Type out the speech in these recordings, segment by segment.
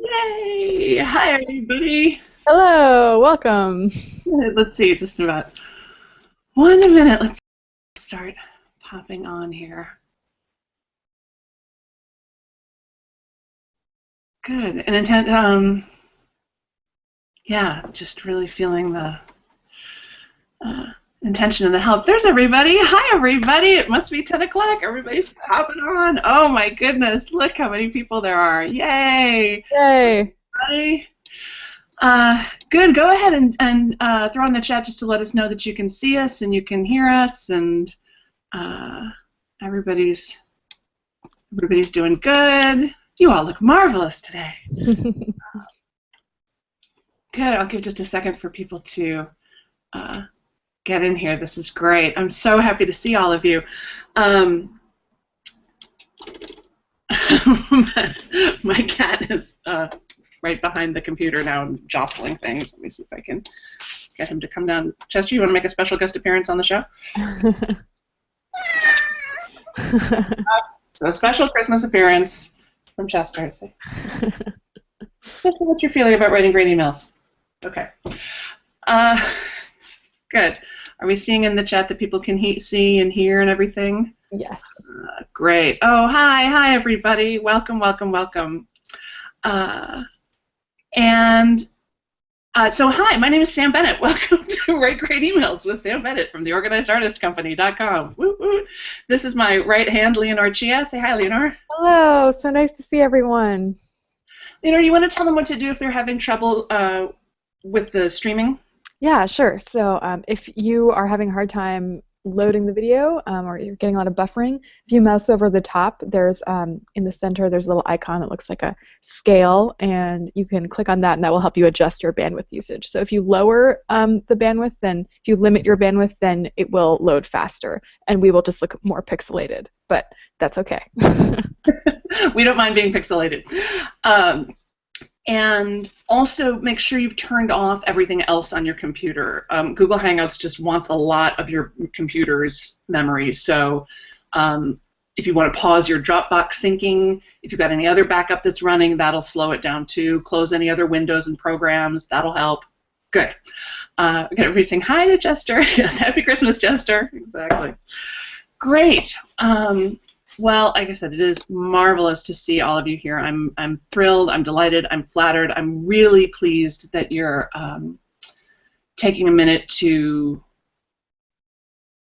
Yay! Hi, everybody. Hello, welcome. Let's see, just about 1 minute. Let's start popping on here. Good. And yeah, just really feeling the uh, intention and the help. There's everybody. Hi, everybody. It must be 10 o'clock. Everybody's popping on. Oh, my goodness. Look how many people there are. Yay. Yay. Everybody. Good. Go ahead and throw in the chat just to let us know that you can see us and you can hear us, and everybody's doing good. You all look marvelous today. Good. I'll give just a second for people to get in here. This is great. I'm so happy to see all of you. My cat is right behind the computer now and jostling things. Let me see if I can get him to come down. Chester, you want to make a special guest appearance on the show? So a special Christmas appearance from Chester. This is what you're feeling about writing great emails. Okay. Good. Are we seeing in the chat that people can see and hear and everything? Yes. Great. Oh, hi, everybody. Welcome. So hi, my name is Sam Bennett. Welcome to Write Great Emails with Sam Bennett from the OrganizedArtistCompany.com. Woo woo. This is my right hand, Leonore Chia. Say hi, Leonore. Hello. So nice to see everyone. Leonore, you want to tell them what to do if they're having trouble with the streaming? Yeah, sure. So if you are having a hard time loading the video or you're getting a lot of buffering, if you mouse over the top, there's in the center there's a little icon that looks like a scale, and you can click on that and that will help you adjust your bandwidth usage. So if you lower the bandwidth, then if you limit your bandwidth, then it will load faster and we will just look more pixelated, but that's okay. We don't mind being pixelated. And also make sure you've turned off everything else on your computer. Google Hangouts just wants a lot of your computer's memory. So if you want to pause your Dropbox syncing, if you've got any other backup that's running, that'll slow it down too. Close any other windows and programs, that'll help. Good. Again, everybody saying hi to Chester. Yes, happy Christmas, Chester. Exactly. Great. Well, like I said, it is marvelous to see all of you here. I'm thrilled, I'm delighted, I'm flattered. I'm really pleased that you're taking a minute to,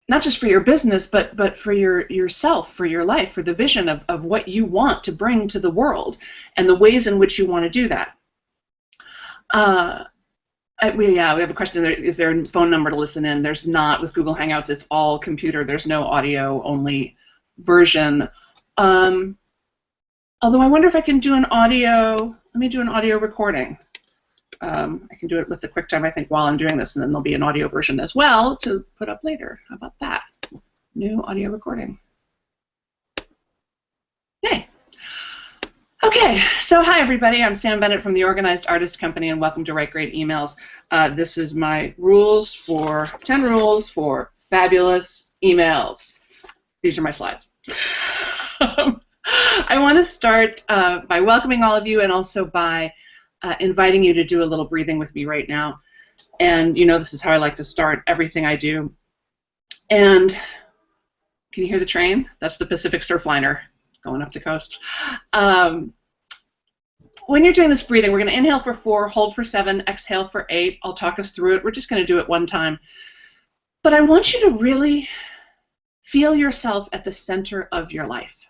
not just for your business, but for yourself, for your life, for the vision of what you want to bring to the world and the ways in which you want to do that. We have a question. Is there a phone number to listen in? There's not. With Google Hangouts, it's all computer. There's no audio only version. Although I wonder if I can do an audio. Let me do an audio recording. I can do it with the QuickTime, I think, while I'm doing this, and then there'll be an audio version as well to put up later. How about that? New audio recording. Yay. Okay, so hi everybody. I'm Sam Bennett from the Organized Artist Company, and welcome to Write Great Emails. This is my 10 rules for fabulous emails. These are my slides. I want to start by welcoming all of you and also by inviting you to do a little breathing with me right now. And you know this is how I like to start everything I do. And can you hear the train? That's the Pacific Surfliner going up the coast. When you're doing this breathing, we're going to inhale for 4, hold for 7, exhale for 8. I'll talk us through it. We're just going to do it one time. But I want you to really feel yourself at the center of your life.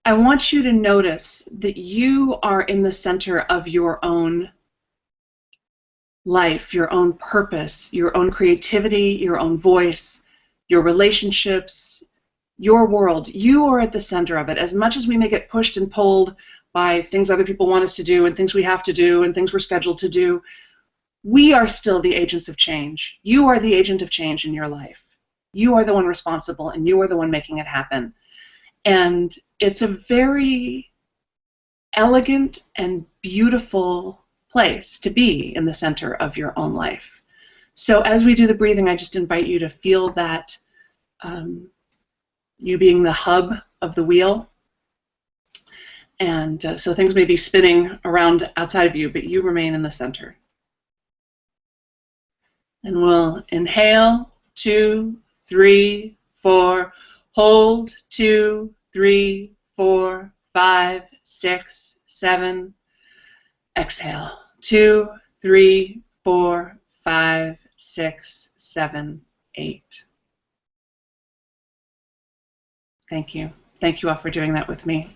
I want you to notice that you are in the center of your own life, your own purpose, your own creativity, your own voice, your relationships, your world. You are at the center of it. As much as we may get pushed and pulled by things other people want us to do and things we have to do and things we're scheduled to do, we are still the agents of change. You are the agent of change in your life. You are the one responsible, and you are the one making it happen. And it's a very elegant and beautiful place to be in the center of your own life. So as we do the breathing, I just invite you to feel that you being the hub of the wheel, And so things may be spinning around outside of you, but you remain in the center. And we'll inhale, 2, 3, 4, hold, 2, 3, 4, 5, 6, 7. Exhale, 2, 3, 4, 5, 6, 7, 8. Thank you. Thank you all for doing that with me.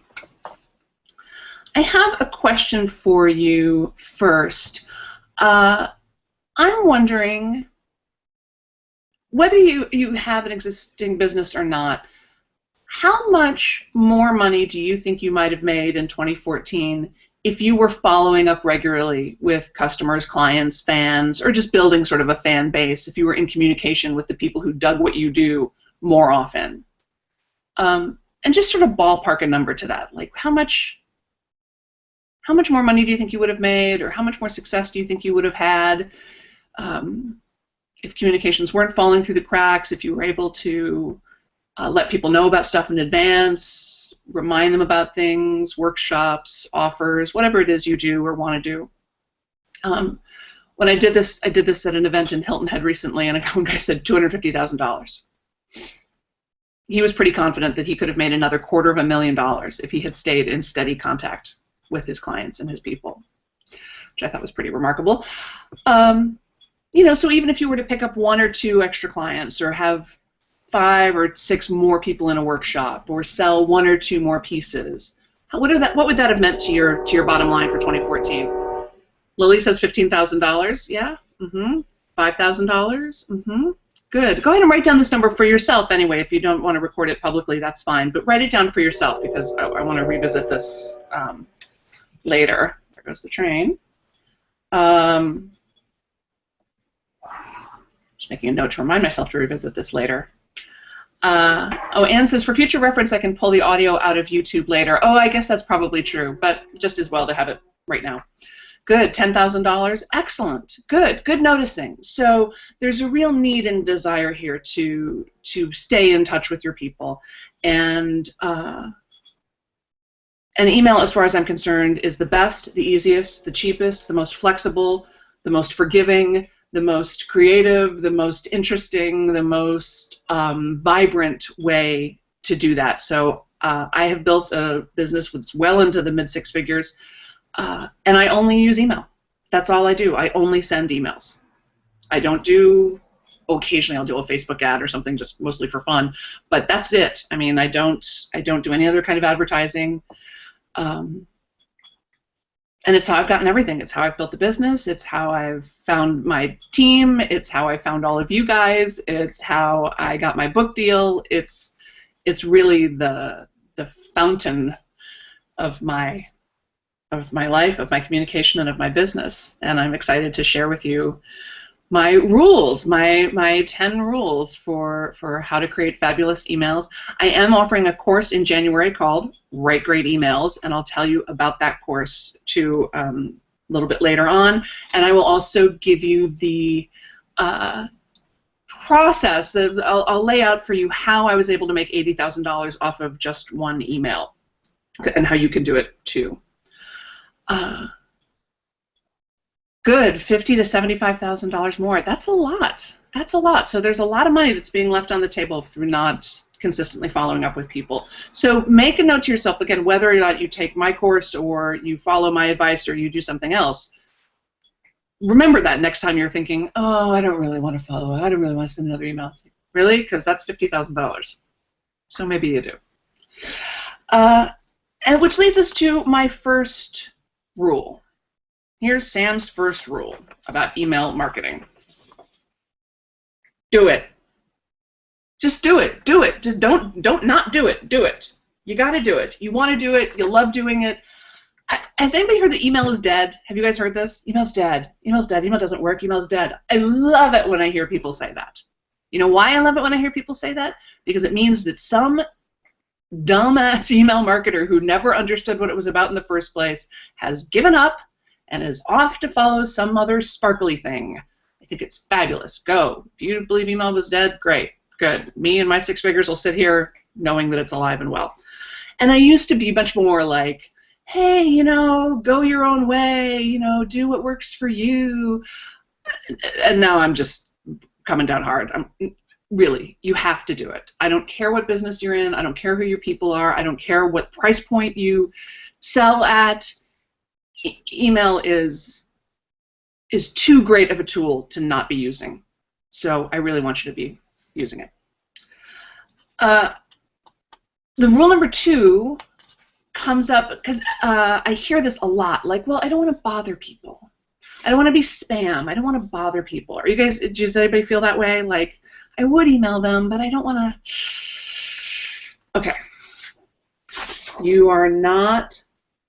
I have a question for you first. I'm wondering, whether you have an existing business or not, how much more money do you think you might have made in 2014 if you were following up regularly with customers, clients, fans, or just building sort of a fan base, if you were in communication with the people who dug what you do more often? And just sort of ballpark a number to that. Like, how much more money do you think you would have made, or how much more success do you think you would have had if communications weren't falling through the cracks, if you were able to let people know about stuff in advance, remind them about things, workshops, offers, whatever it is you do or want to do. When I did this at an event in Hilton Head recently, and a guy said $250,000. He was pretty confident that he could have made another $250,000 if he had stayed in steady contact with his clients and his people, which I thought was pretty remarkable. You know, so even if you were to pick up 1 or 2 extra clients, or have 5 or 6 more people in a workshop, or sell 1 or 2 more pieces, what would that have meant to your bottom line for 2014? Lily says $15,000. Yeah. $5,000. Good. Go ahead and write down this number for yourself anyway. If you don't want to record it publicly, that's fine. But write it down for yourself, because I want to revisit this later. There goes the train. Just making a note to remind myself to revisit this later. Oh, Anne says, for future reference, I can pull the audio out of YouTube later. Oh, I guess that's probably true, but just as well to have it right now. Good, $10,000. Excellent. Good. Good noticing. So there's a real need and desire here to stay in touch with your people, and an email, as far as I'm concerned, is the best, the easiest, the cheapest, the most flexible, the most forgiving, the most creative, the most interesting, the most vibrant way to do that. So I have built a business that's well into the mid-6 figures. And I only use email. That's all I do. I only send emails. I don't do, occasionally I'll do a Facebook ad or something, just mostly for fun, but that's it. I mean, I don't do any other kind of advertising. And it's how I've gotten everything. It's how I've built the business. It's how I've found my team. It's how I found all of you guys. It's how I got my book deal. It's really the fountain of my life, of my communication, and of my business. And I'm excited to share with you my rules, my 10 rules for how to create fabulous emails. I am offering a course in January called Write Great Emails, and I'll tell you about that course too a little bit later on. And I will also give you the process that I'll lay out for you how I was able to make $80,000 off of just one email, and how you can do it too. Good, $50,000 to $75,000 more. That's a lot. That's a lot. So there's a lot of money that's being left on the table through not consistently following up with people. So make a note to yourself, again, whether or not you take my course or you follow my advice or you do something else. Remember that next time you're thinking, oh, I don't really want to follow. I don't really want to send another email. It's like, really? Because that's $50,000. So maybe you do. And which leads us to my first rule. Here's Sam's first rule about email marketing. Do it. Just do it. Do it. Just don't not do it. Do it. You got to do it. You want to do it. You love doing it. Has anybody heard that email is dead? Have you guys heard this? Email's dead. Email's dead. Email doesn't work. Email's dead. I love it when I hear people say that. You know why I love it when I hear people say that? Because it means that some dumbass email marketer who never understood what it was about in the first place has given up and is off to follow some other sparkly thing. I think it's fabulous. Go. If you believe email was dead, great. Good. Me and my 6 figures will sit here knowing that it's alive and well. And I used to be much more like, hey, go your own way, do what works for you. And now I'm just coming down hard. Really, you have to do it. I don't care what business you're in. I don't care who your people are. I don't care what price point you sell at. Email is too great of a tool to not be using. So I really want you to be using it. The rule number 2 comes up because I hear this a lot. Like, well, I don't want to bother people. I don't want to be spam. I don't want to bother people. Are you guys? Does anybody feel that way? Like, I would email them, but I don't want to. Okay. You are not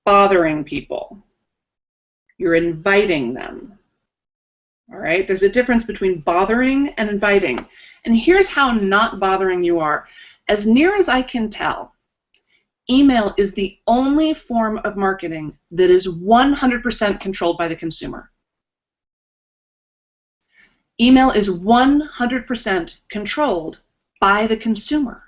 bothering people. You're inviting them. All right? There's a difference between bothering and inviting. And here's how not bothering you are. As near as I can tell, email is the only form of marketing that is 100% controlled by the consumer. Email is 100% controlled by the consumer,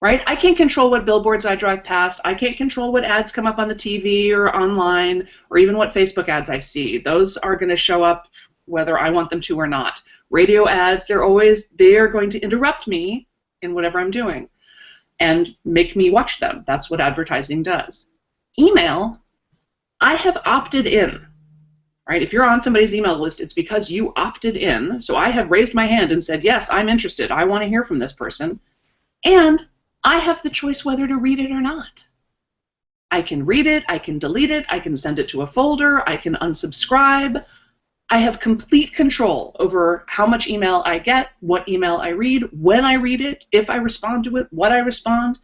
right? I can't control what billboards I drive past. I can't control what ads come up on the TV or online or even what Facebook ads I see. Those are going to show up whether I want them to or not. Radio ads, they are going to interrupt me in whatever I'm doing and make me watch them. That's what advertising does. Email, I have opted in. Right? If you're on somebody's email list, it's because you opted in. So I have raised my hand and said, yes, I'm interested. I want to hear from this person. And I have the choice whether to read it or not. I can read it. I can delete it. I can send it to a folder. I can unsubscribe. I have complete control over how much email I get, what email I read, when I read it, if I respond to it, what I respond.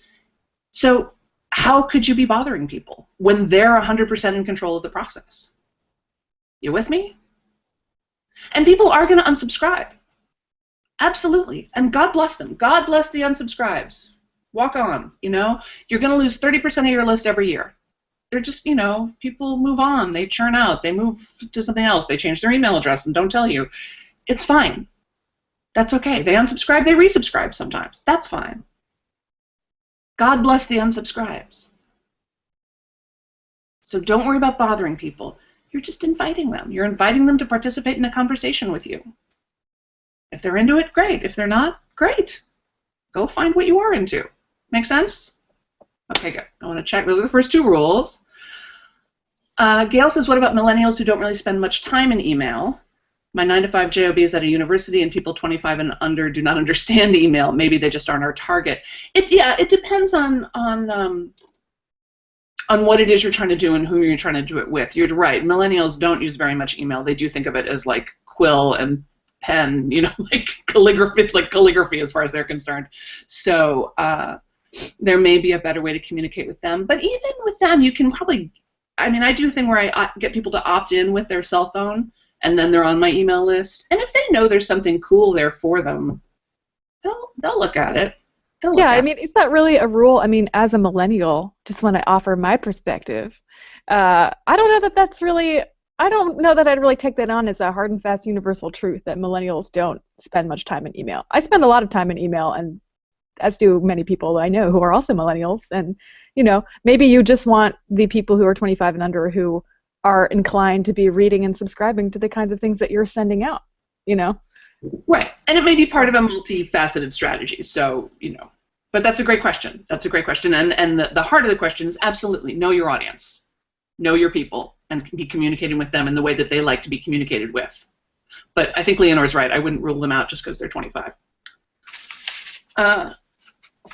So how could you be bothering people when they're 100% in control of the process? You with me? And people are going to unsubscribe. Absolutely. And God bless them. God bless the unsubscribes. Walk on, You're going to lose 30% of your list every year. They're just, people move on. They churn out. They move to something else. They change their email address and don't tell you. It's fine. That's okay. They unsubscribe. They resubscribe sometimes. That's fine. God bless the unsubscribes. So don't worry about bothering people. You're just inviting them. You're inviting them to participate in a conversation with you. If they're into it, great. If they're not, great. Go find what you are into. Make sense? Okay, good. I want to check. Those are the first 2 rules. Gail says, what about millennials who don't really spend much time in email? My 9-to-5 job is at a university, and people 25 and under do not understand email. Maybe they just aren't our target. It depends on what it is you're trying to do and who you're trying to do it with. You're right. Millennials don't use very much email. They do think of it as like quill and pen, like calligraphy. It's like calligraphy as far as they're concerned. So there may be a better way to communicate with them. But even with them, you can probably, I do a thing where I get people to opt in with their cell phone, and then they're on my email list. And if they know there's something cool there for them, they'll look at it. Yeah, is that really a rule? As a millennial, just want to offer my perspective. I don't know that that's really, I don't know that I'd really take that on as a hard and fast universal truth that millennials don't spend much time in email. I spend a lot of time in email, and as do many people I know who are also millennials. And, maybe you just want the people who are 25 and under who are inclined to be reading and subscribing to the kinds of things that you're sending out, Right. And it may be part of a multifaceted strategy. So, but that's a great question. That's a great question. And the heart of the question is absolutely know your audience, know your people, and be communicating with them in the way that they like to be communicated with. But I think Leonore's right. I wouldn't rule them out just because they're 25.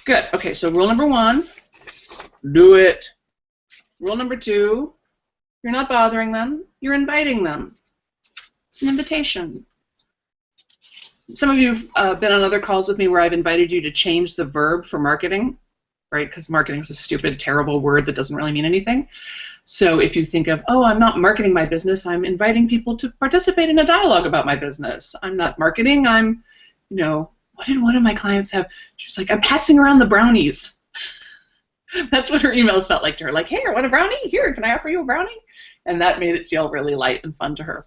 Good. Okay, so rule number 1, do it. Rule number 2, you're not bothering them. You're inviting them. It's an invitation. Some of you have been on other calls with me where I've invited you to change the verb for marketing, right? Because marketing is a stupid, terrible word that doesn't really mean anything. So if you think of, oh, I'm not marketing my business, I'm inviting people to participate in a dialogue about my business. I'm not marketing, I'm, what did one of my clients have? She was like, I'm passing around the brownies. That's what her emails felt like to her. Like, hey, I want a brownie? Here, can I offer you a brownie? And that made it feel really light and fun to her.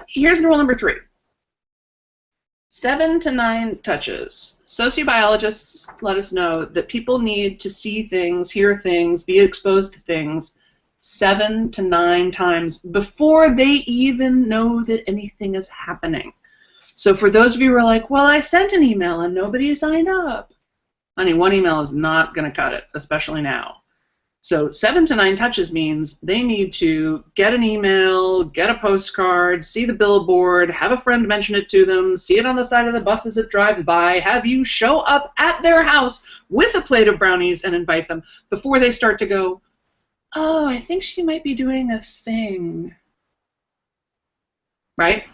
Here's rule number 3. 7 to 9 touches. Sociobiologists let us know that people need to see things, hear things, be exposed to things 7 to 9 times before they even know that anything is happening. So for those of you who are like, well, I sent an email and nobody signed up, honey, one email is not going to cut it, especially now. So 7 to 9 touches means they need to get an email, get a postcard, see the billboard, have a friend mention it to them, see it on the side of the bus as it drives by, have you show up at their house with a plate of brownies and invite them before they start to go, oh, I think she might be doing a thing. Right?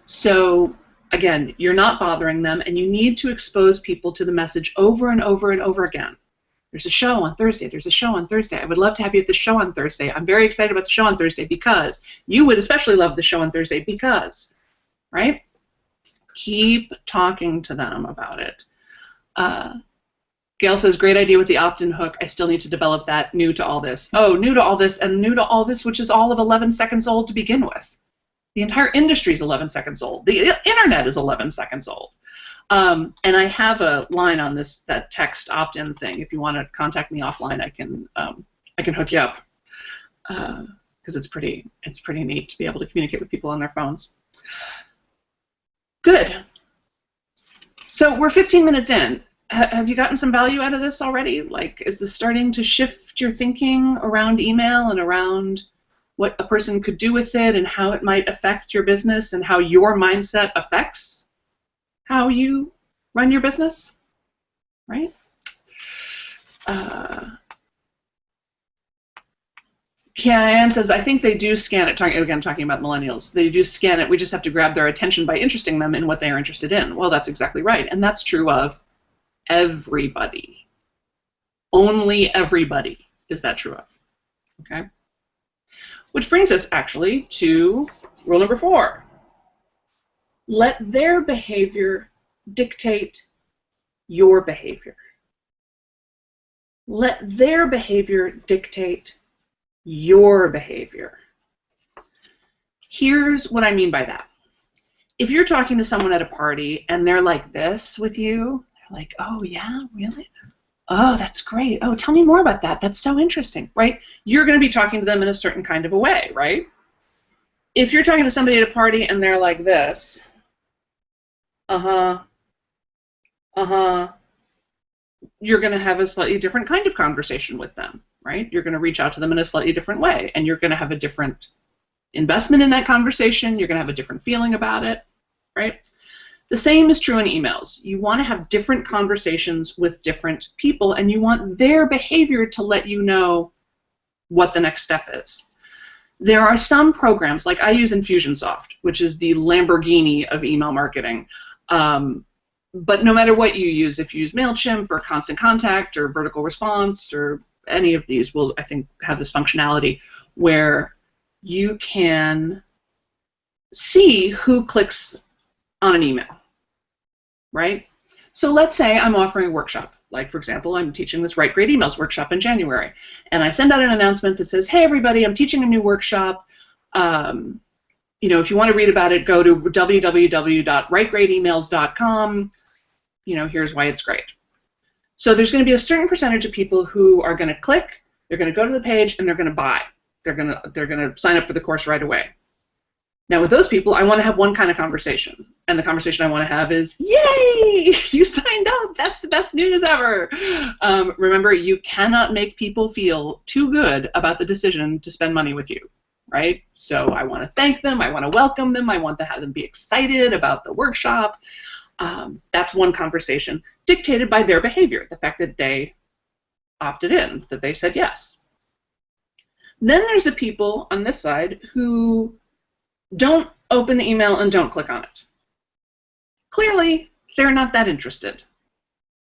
So again, you're not bothering them, and you need to expose people to the message over and over and over again. There's a show on Thursday. There's a show on Thursday. I would love to have you at the show on Thursday. I'm very excited about the show on Thursday because you would especially love the show on Thursday because, right? Keep talking to them about it. Gail says, great idea with the opt-in hook. I still need to develop that. New to all this. Oh, new to all this and new to all this, which is all of 11 seconds old to begin with. The entire industry is 11 seconds old. The internet is 11 seconds old. And I have a line on that text opt-in thing. If you want to contact me offline, I can hook you up because it's pretty neat to be able to communicate with people on their phones. Good. So we're 15 minutes in. Have you gotten some value out of this already? Like, is this starting to shift your thinking around email and around what a person could do with it and how it might affect your business and how your mindset affects how you run your business, right? Ann says, I think they do scan it, talking about millennials. They do scan it. We just have to grab their attention by interesting them in what they are interested in. Well, that's exactly right. And that's true of everybody. Only everybody is that true of, okay? Which brings us actually to rule number 4. Let their behavior dictate your behavior. Let their behavior dictate your behavior. Here's what I mean by that. If you're talking to someone at a party and they're like this with you, they're like, oh yeah, really? Oh, that's great. Oh, tell me more about that. That's so interesting, right? You're going to be talking to them in a certain kind of a way, right? If you're talking to somebody at a party and they're like this, you're going to have a slightly different kind of conversation with them, right? You're going to reach out to them in a slightly different way, and you're going to have a different investment in that conversation. You're going to have a different feeling about it, right? The same is true in emails. You want to have different conversations with different people, and you want their behavior to let you know what the next step is. There are some programs, like I use Infusionsoft, which is the Lamborghini of email marketing. But no matter what you use, if you use MailChimp or Constant Contact or Vertical Response or any of these will, I think, have this functionality where you can see who clicks on an email, right? So let's say I'm offering a workshop. Like, for example, I'm teaching this Write Great Emails workshop in January, and I send out an announcement that says, hey, everybody, I'm teaching a new workshop. You know, if you want to read about it, go to www.writegreatemails.com. You know, here's why it's great. So there's going to be a certain percentage of people who are going to click, they're going to go to the page, and they're going to buy. They're going to sign up for the course right away. Now, with those people, I want to have one kind of conversation. And the conversation I want to have is, yay, you signed up. That's the best news ever. Remember, you cannot make people feel too good about the decision to spend money with you, right? So I want to thank them. I want to welcome them. I want to have them be excited about the workshop. That's one conversation dictated by their behavior, the fact that they opted in, that they said yes. Then there's the people on this side who don't open the email and don't click on it. Clearly, they're not that interested,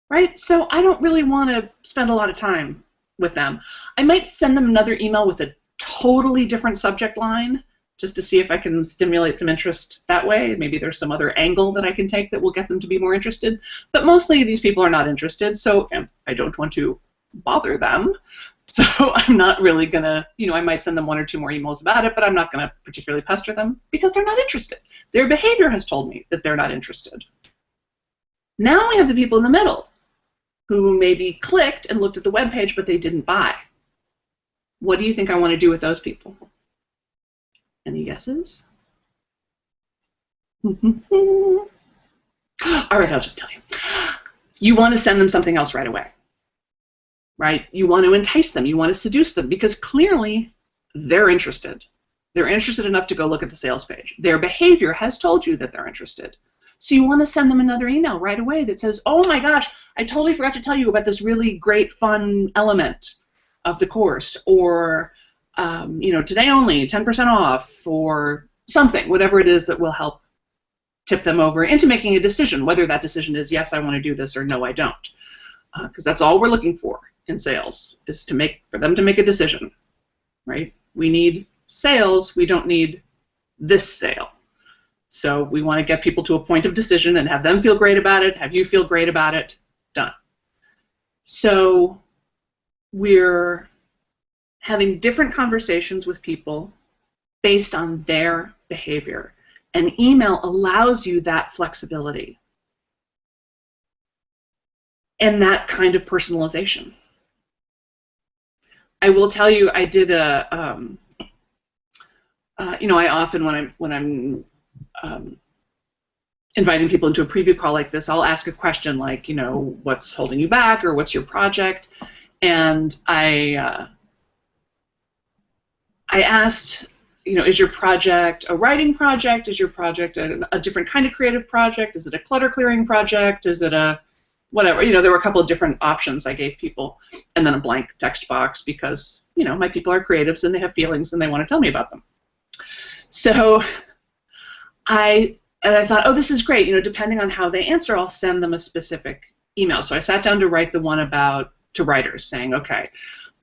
right? So I don't really want to spend a lot of time with them. I might send them another email with a totally different subject line just to see if I can stimulate some interest that way. Maybe there's some other angle that I can take that will get them to be more interested. But mostly these people are not interested, so I don't want to bother them. So I'm not really going to, I might send them 1 or 2 more emails about it, but I'm not going to particularly pester them because they're not interested. Their behavior has told me that they're not interested. Now we have the people in the middle who maybe clicked and looked at the web page, but they didn't buy. What do you think I want to do with those people? Any guesses? All right, I'll just tell you. You want to send them something else right away, right? You want to entice them. You want to seduce them because clearly they're interested. They're interested enough to go look at the sales page. Their behavior has told you that they're interested. So you want to send them another email right away that says, oh my gosh, I totally forgot to tell you about this really great fun element of the course, or today only 10% off, or something, whatever it is that will help tip them over into making a decision, whether that decision is yes, I want to do this, or no, I don't. Because that's all we're looking for in sales, is for them to make a decision, right? We need sales. We don't need this sale. So we want to get people to a point of decision and have them feel great about it, have you feel great about it, done. So we're having different conversations with people based on their behavior. And email allows you that flexibility and that kind of personalization. I will tell you, I did I often when I'm inviting people into a preview call like this, I'll ask a question like, what's holding you back, or what's your project? And I asked, is your project a writing project? Is your project a different kind of creative project? Is it a clutter clearing project? Is it a whatever? There were a couple of different options I gave people, and then a blank text box because, my people are creatives and they have feelings and they want to tell me about them. So I thought, oh, this is great. Depending on how they answer, I'll send them a specific email. So I sat down to write the one to writers, saying, okay,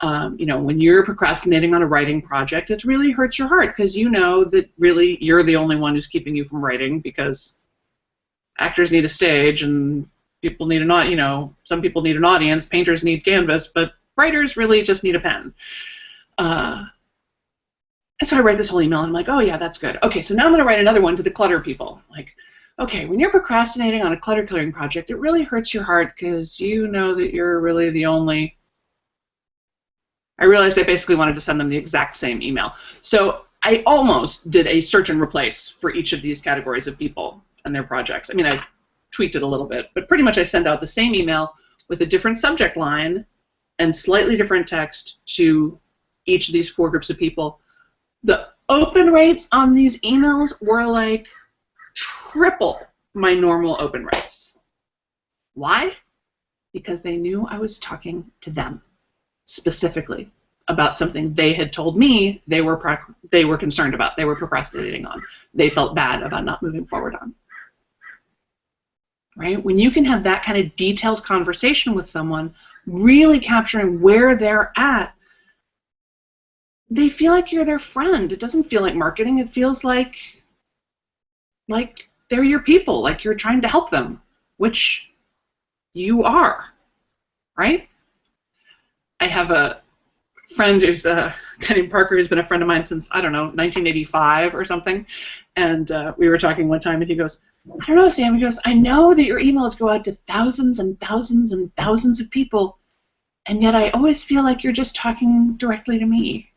when you're procrastinating on a writing project, it really hurts your heart because you know that really you're the only one who's keeping you from writing, because actors need a stage and people need some people need an audience, painters need canvas, but writers really just need a pen. And so I write this whole email, and I'm like, oh yeah, that's good. Okay, so now I'm going to write another one to the clutter people. Like, okay, when you're procrastinating on a clutter clearing project, it really hurts your heart because you know that you're really the only... I realized I basically wanted to send them the exact same email. So I almost did a search and replace for each of these categories of people and their projects. I mean, I tweaked it a little bit, but pretty much I send out the same email with a different subject line and slightly different text to each of these 4 groups of people. The open rates on these emails were like triple my normal open rates. Why? Because they knew I was talking to them specifically about something they had told me they were concerned about, they were procrastinating on, they felt bad about not moving forward on. Right? When you can have that kind of detailed conversation with someone, really capturing where they're at, they feel like you're their friend. It doesn't feel like marketing. It feels like they're your people, like you're trying to help them, which you are, right? I have a friend who's a guy named Parker who's been a friend of mine since, I don't know, 1985 or something, and we were talking one time, and he goes, I don't know, Sam, he goes, I know that your emails go out to thousands and thousands and thousands of people, and yet I always feel like you're just talking directly to me.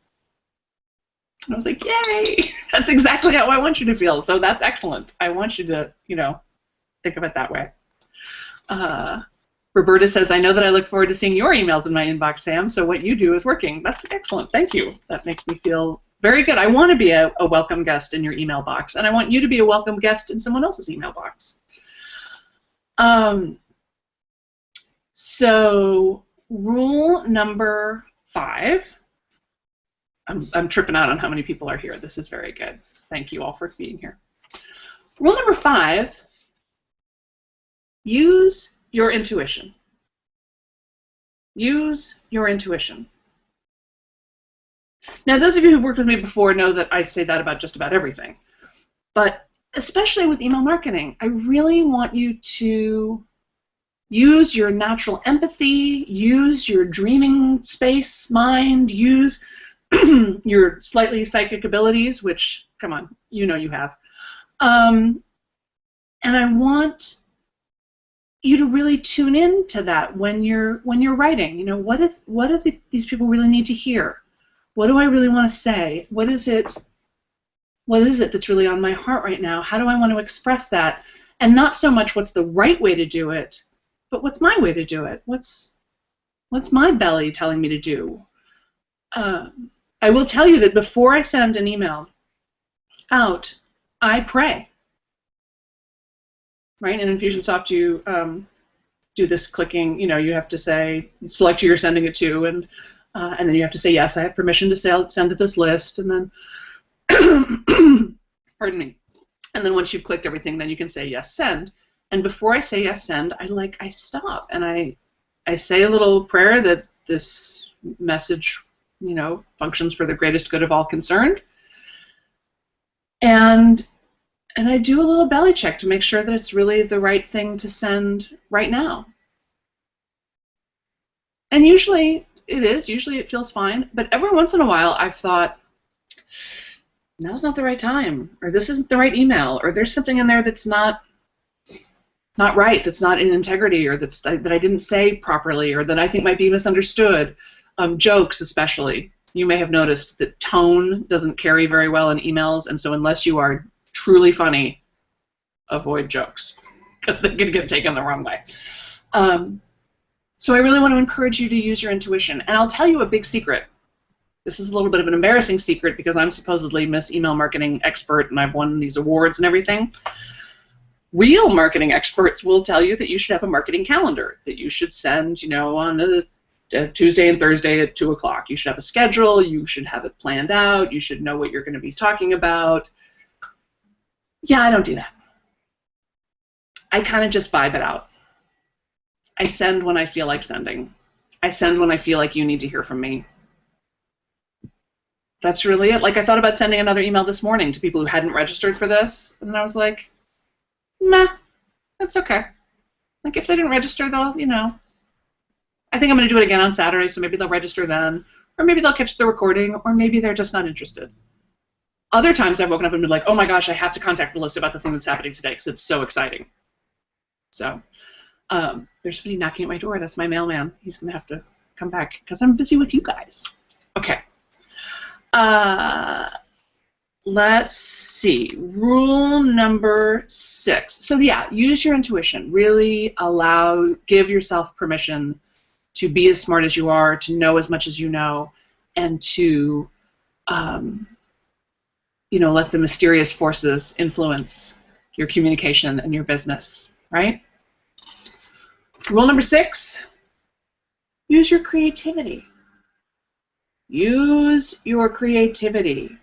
And I was like, yay! That's exactly how I want you to feel. So that's excellent. I want you to, think of it that way. Roberta says, I know that I look forward to seeing your emails in my inbox, Sam, so what you do is working. That's excellent. Thank you. That makes me feel very good. I want to be a welcome guest in your email box, and I want you to be a welcome guest in someone else's email box. So rule number 5. I'm tripping out on how many people are here. This is very good. Thank you all for being here. Rule number 5, use your intuition. Use your intuition. Now, those of you who've worked with me before know that I say that about just about everything. But especially with email marketing, I really want you to Use your natural empathy, use your dreaming space mind, use your slightly psychic abilities, which, come on, you know you have. And I want you to really tune in to that when you're writing. You know, what do these people really need to hear? What do I really want to say? What is it that's really on my heart right now? How do I want to express that? And not so much what's the right way to do it, but what's my way to do it? What's my belly telling me to do? I will tell you that before I send an email out, I pray. Right? In Infusionsoft, you do this clicking. You know, you have to say, select who you're sending it to, and then you have to say, yes, I have permission to send to this list, and then, pardon me. And then once you've clicked everything, then you can say, yes, send. And before I say yes, send, I stop, and I say a little prayer that this message, you know, functions for the greatest good of all concerned. And I do a little belly check to make sure that it's really the right thing to send right now. And usually it is. Usually it feels fine. But every once in a while I've thought, now's not the right time, or this isn't the right email, or there's something in there that's not right, that's not in integrity, or that I didn't say properly, or that I think might be misunderstood. Jokes especially. You may have noticed that tone doesn't carry very well in emails, and so unless you are truly funny, avoid jokes, because they can get taken the wrong way. So I really want to encourage you to use your intuition. And I'll tell you a big secret. This is a little bit of an embarrassing secret because I'm supposedly Miss Email Marketing Expert and I've won these awards and everything. Real marketing experts will tell you that you should have a marketing calendar, that you should send, you know, on a Tuesday and Thursday at 2 o'clock. You should have a schedule. You should have it planned out. You should know what you're going to be talking about. Yeah, I don't do that. I kind of just vibe it out. I send when I feel like sending. I send when I feel like you need to hear from me. That's really it. Like, I thought about sending another email this morning to people who hadn't registered for this, and I was like, meh, that's okay. Like, if they didn't register, they'll, you know, I think I'm going to do it again on Saturday, so maybe they'll register then, or maybe they'll catch the recording, or maybe they're just not interested. Other times I've woken up and been like, oh my gosh, I have to contact the list about the thing that's happening today because it's so exciting. So there's somebody knocking at my door. That's my mailman. He's going to have to come back because I'm busy with you guys. Okay. Let's see. Rule number 6. So yeah, use your intuition. Really give yourself permission to be as smart as you are, to know as much as you know, and to you know, let the mysterious forces influence your communication and your business, right? Rule number 6, use your creativity. Use your creativity.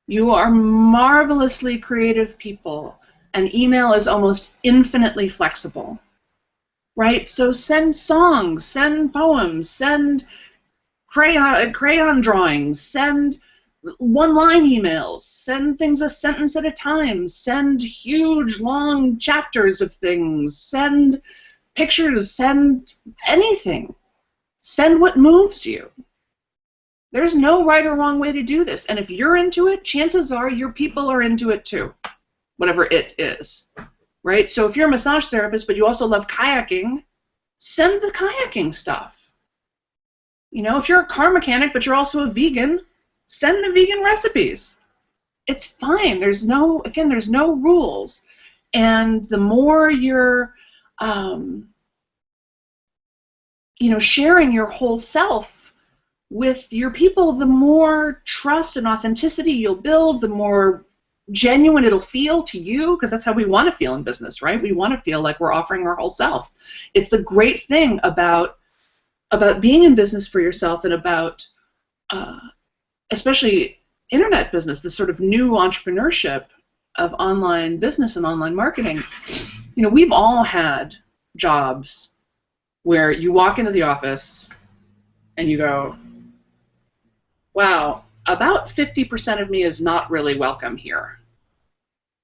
You are marvelously creative people, and email is almost infinitely flexible, right? So send songs, send poems, send crayon drawings, send one-line emails, send things a sentence at a time, send huge, long chapters of things, send pictures, send anything. Send what moves you. There's no right or wrong way to do this, and if you're into it, chances are your people are into it too, whatever it is, right? So if you're a massage therapist but you also love kayaking, send the kayaking stuff. You know, if you're a car mechanic but you're also a vegan, send the vegan recipes. It's fine. There's no rules. And the more you're, you know, sharing your whole self with your people, the more trust and authenticity you'll build, the more genuine it'll feel to you, because that's how we want to feel in business, right? We want to feel like we're offering our whole self. It's the great thing about being in business for yourself and about especially internet business, this sort of new entrepreneurship of online business and online marketing. You know, we've all had jobs where you walk into the office and you go, wow, about 50% of me is not really welcome here.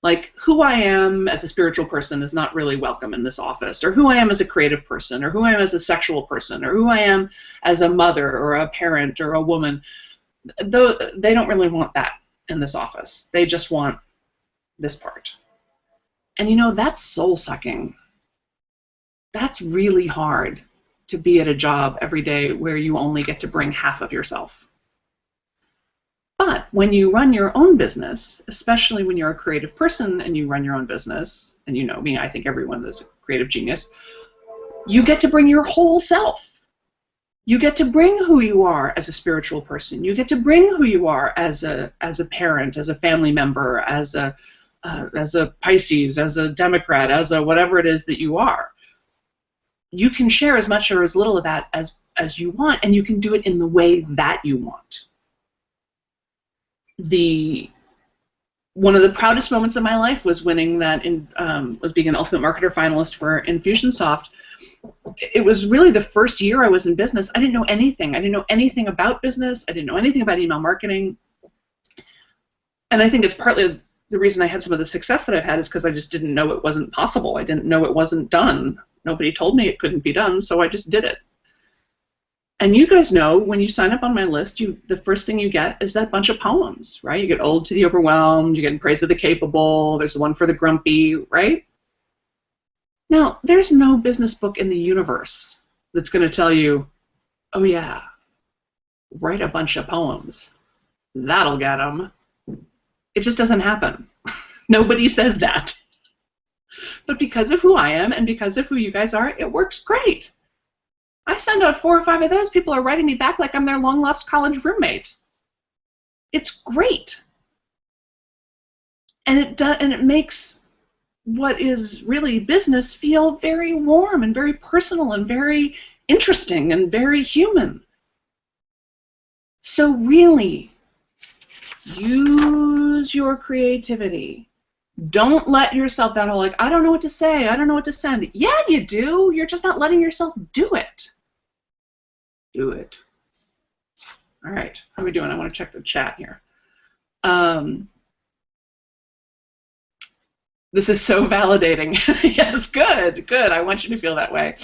Like, who I am as a spiritual person is not really welcome in this office, or who I am as a creative person, or who I am as a sexual person, or who I am as a mother or a parent or a woman. Though they don't really want that in this office. They just want this part. And you know, that's soul-sucking. That's really hard to be at a job every day where you only get to bring half of yourself. But when you run your own business, especially when you're a creative person and you run your own business, and you know me, I think everyone is a creative genius, you get to bring your whole self. You get to bring who you are as a spiritual person. You get to bring who you are as a parent, as a family member, as a Pisces, as a Democrat, as a whatever it is that you are. You can share as much or as little of that as you want, and you can do it in the way that you want. One of the proudest moments of my life was winning that was being an Ultimate Marketer finalist for Infusionsoft. It was really the first year I was in business. I didn't know anything. I didn't know anything about business. I didn't know anything about email marketing. And I think it's partly the reason I had some of the success that I've had is because I just didn't know it wasn't possible. I didn't know it wasn't done. Nobody told me it couldn't be done, so I just did it. And you guys know, when you sign up on my list, the first thing you get is that bunch of poems, right? You get Ode to the Overwhelmed, you get In Praise of the Capable, there's the one for the Grumpy, right? Now, there's no business book in the universe that's going to tell you, oh yeah, write a bunch of poems. That'll get them. It just doesn't happen. Nobody says that. But because of who I am and because of who you guys are, it works great. I send out 4 or 5 of those. People are writing me back like I'm their long-lost college roommate. It's great. And it makes what is really business feel very warm and very personal and very interesting and very human. So really, use your creativity. Don't let yourself, that whole like, I don't know what to say, I don't know what to send. Yeah, you do. You're just not letting yourself do it. Do it. All right, how are we doing? I want to check the chat here. This is so validating. Yes, good, good. I want you to feel that way.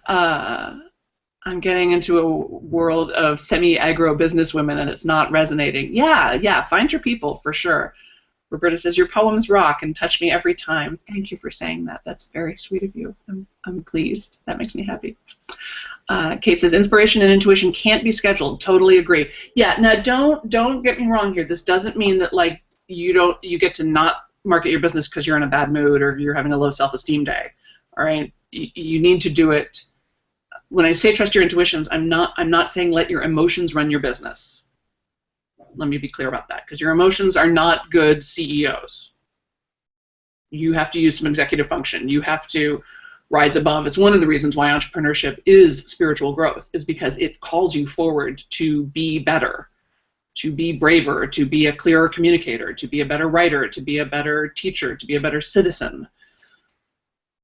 I'm getting into a world of semi-aggro businesswomen and it's not resonating. Yeah, find your people for sure. Roberta says, your poems rock and touch me every time. Thank you for saying that. That's very sweet of you. I'm pleased. That makes me happy. Kate says, inspiration and intuition can't be scheduled. Totally agree. Yeah, now don't get me wrong here. This doesn't mean that like you get to not market your business because you're in a bad mood or you're having a low self-esteem day. All right? You need to do it. When I say trust your intuitions, I'm not saying let your emotions run your business. Let me be clear about that, because your emotions are not good CEOs. You have to use some executive function. You have to rise above. It's one of the reasons why entrepreneurship is spiritual growth, is because it calls you forward to be better, to be braver, to be a clearer communicator, to be a better writer, to be a better teacher, to be a better citizen.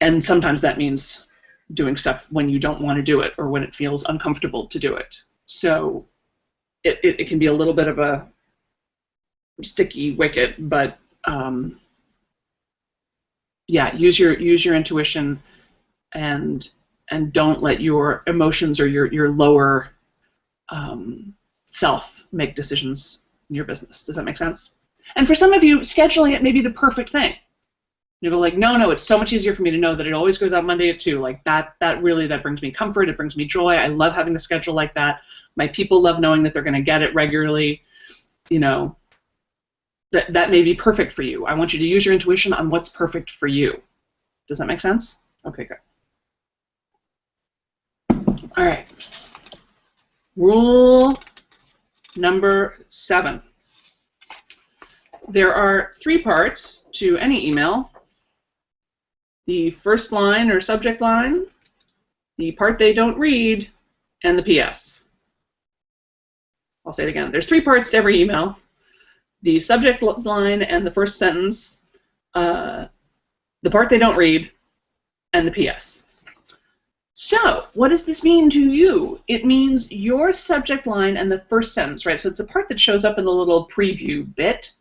And sometimes that means doing stuff when you don't want to do it or when it feels uncomfortable to do it. So it can be a little bit of a sticky wicket, but yeah, use your intuition and don't let your emotions or your lower self make decisions in your business. Does that make sense? And for some of you, scheduling it may be the perfect thing. You go like, no, it's so much easier for me to know that it always goes out Monday at 2. Like that brings me comfort. It brings me joy. I love having a schedule like that. My people love knowing that they're going to get it regularly. You know, that may be perfect for you. I want you to use your intuition on what's perfect for you. Does that make sense? Okay, good. All right. Rule number 7. There are 3 parts to any email. The first line or subject line, the part they don't read, and the PS. I'll say it again. There's 3 parts to every email. The subject line and the first sentence, the part they don't read, and the PS. So, what does this mean to you? It means your subject line and the first sentence, right? So it's a part that shows up in the little preview bit.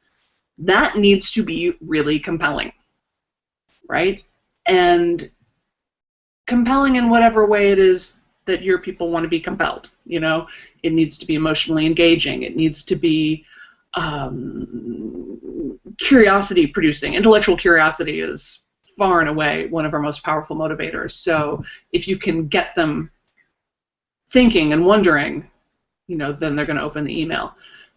That needs to be really compelling. right? And compelling in whatever way it is that your people want to be compelled. You know, it needs to be emotionally engaging. It needs to be curiosity producing. Intellectual curiosity is far and away one of our most powerful motivators. So if you can get them thinking and wondering, you know, then they're going to open the email.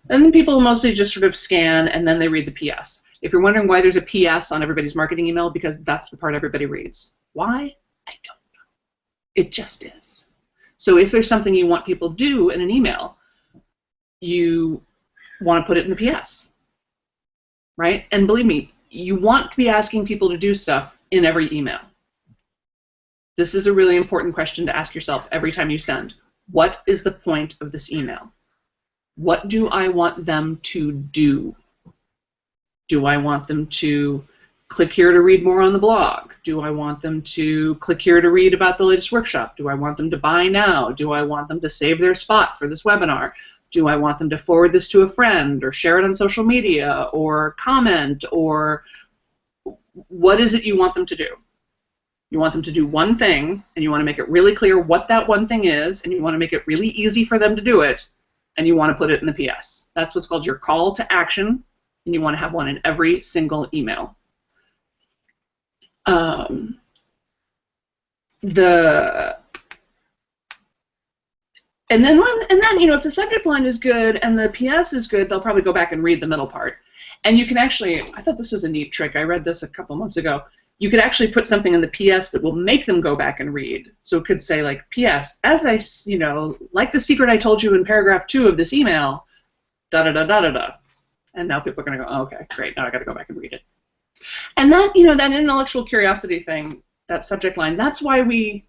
And then people mostly just sort of scan and then they read the PS. If you're wondering why there's a PS on everybody's marketing email, because that's the part everybody reads. Why? I don't know. It just is. So if there's something you want people to do in an email, you want to put it in the PS, right? And believe me, you want to be asking people to do stuff in every email. This is a really important question to ask yourself every time you send. What is the point of this email? What do I want them to do? Do I want them to click here to read more on the blog? Do I want them to click here to read about the latest workshop? Do I want them to buy now? Do I want them to save their spot for this webinar? Do I want them to forward this to a friend or share it on social media or comment, or what is it you want them to do? You want them to do one thing, and you want to make it really clear what that one thing is, and you want to make it really easy for them to do it, and you want to put it in the PS. That's what's called your call to action, and you want to have one in every single email. And then you know, if the subject line is good and the PS is good, they'll probably go back and read the middle part. And you can actually, I thought this was a neat trick. I read this a couple months ago. You could actually put something in the PS that will make them go back and read. So it could say, like, PS, as I, you know, like the secret I told you in paragraph 2 of this email, da-da-da-da-da-da. And now people are going to go, oh, okay, great, now I got to go back and read it. And that, you know, that intellectual curiosity thing, that subject line, that's why we,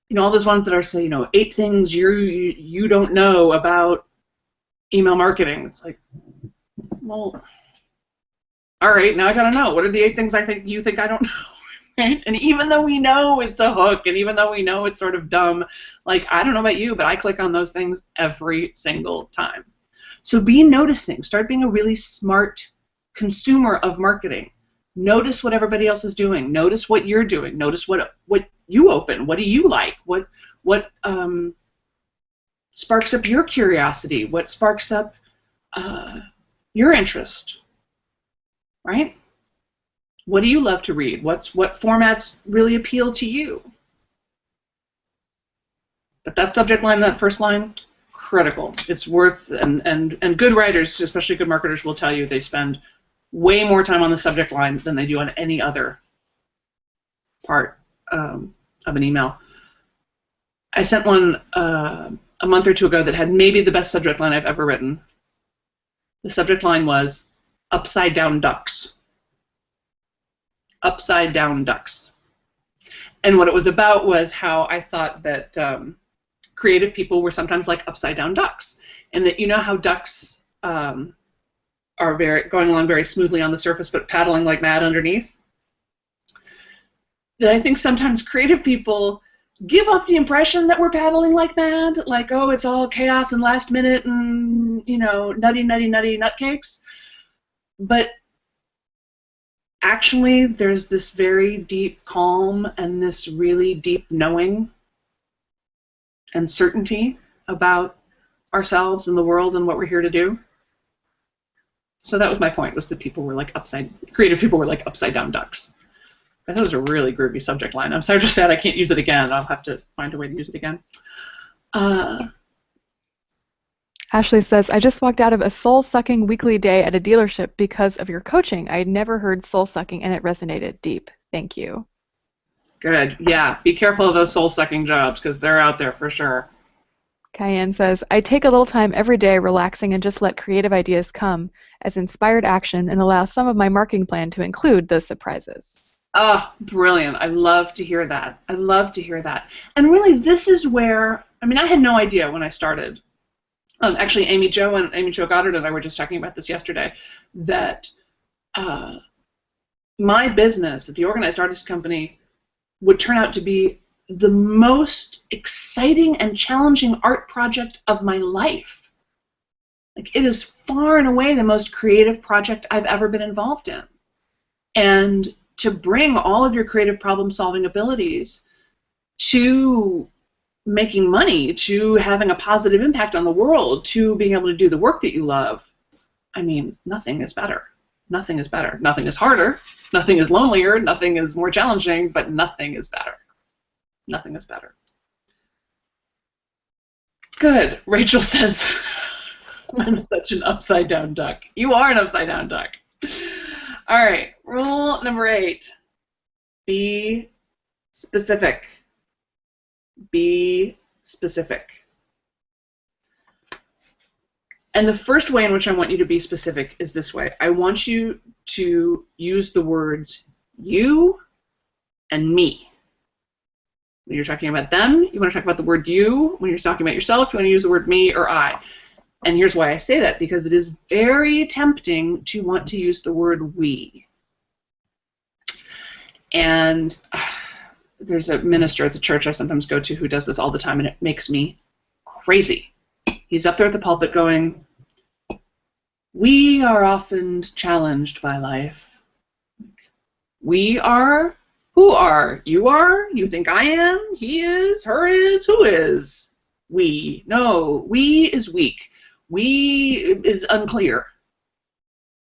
you know, all those ones that are, say, you know, 8 things you don't know about email marketing. It's like, well, all right, now I gotta know. What are the 8 things you think I don't know? Right? And even though we know it's a hook, and even though we know it's sort of dumb, like, I don't know about you, but I click on those things every single time. So be noticing. Start being a really smart consumer of marketing. Notice what everybody else is doing. Notice what you're doing. Notice what you open. What do you like? What sparks up your curiosity? What sparks up your interest? Right? What do you love to read? What formats really appeal to you? But that subject line, that first line, critical. It's worth, and good writers, especially good marketers, will tell you they spend way more time on the subject line than they do on any other part of an email. I sent one a month or 2 ago that had maybe the best subject line I've ever written. The subject line was upside down ducks. Upside down ducks. And what it was about was how I thought that creative people were sometimes like upside down ducks, and that, you know how ducks are going along very smoothly on the surface but paddling like mad underneath? That I think sometimes creative people give off the impression that we're paddling like mad, like, oh, it's all chaos and last minute and, you know, nutty nutcakes. But actually, there's this very deep calm and this really deep knowing and certainty about ourselves and the world and what we're here to do. So that was my point, was that people were like creative people were like upside down ducks. I thought it was a really groovy subject line. I'm sorry to say I can't use it again. I'll have to find a way to use it again. Ashley says, I just walked out of a soul-sucking weekly day at a dealership because of your coaching. I had never heard soul-sucking, and it resonated deep. Thank you. Good. Yeah. Be careful of those soul-sucking jobs, because they're out there for sure. Cayenne says, I take a little time every day relaxing and just let creative ideas come as inspired action and allow some of my marketing plan to include those surprises. Oh, brilliant. I love to hear that. I love to hear that. And really, this is where, I mean, I had no idea when I started. Actually, Amy Jo Goddard and I were just talking about this yesterday, that my business at the Organized Artist Company would turn out to be the most exciting and challenging art project of my life. Like, it is far and away the most creative project I've ever been involved in. And to bring all of your creative problem-solving abilities to making money, to having a positive impact on the world, to being able to do the work that you love. I mean, nothing is better. Nothing is better. Nothing is harder. Nothing is lonelier. Nothing is more challenging, but nothing is better. Nothing is better. Good. Rachel says, I'm such an upside-down duck. You are an upside-down duck. All right. Rule number 8. Be specific. Be specific. And the first way in which I want you to be specific is this way. I want you to use the words you and me. When you're talking about them, you want to talk about the word you. When you're talking about yourself, you want to use the word me or I. And here's why I say that, because it is very tempting to want to use the word we. And there's a minister at the church I sometimes go to who does this all the time, and it makes me crazy. He's up there at the pulpit going, we are often challenged by life. We are? Who are? You are? You think I am? He is? Her is? Who is? We. No, we is weak. We is unclear.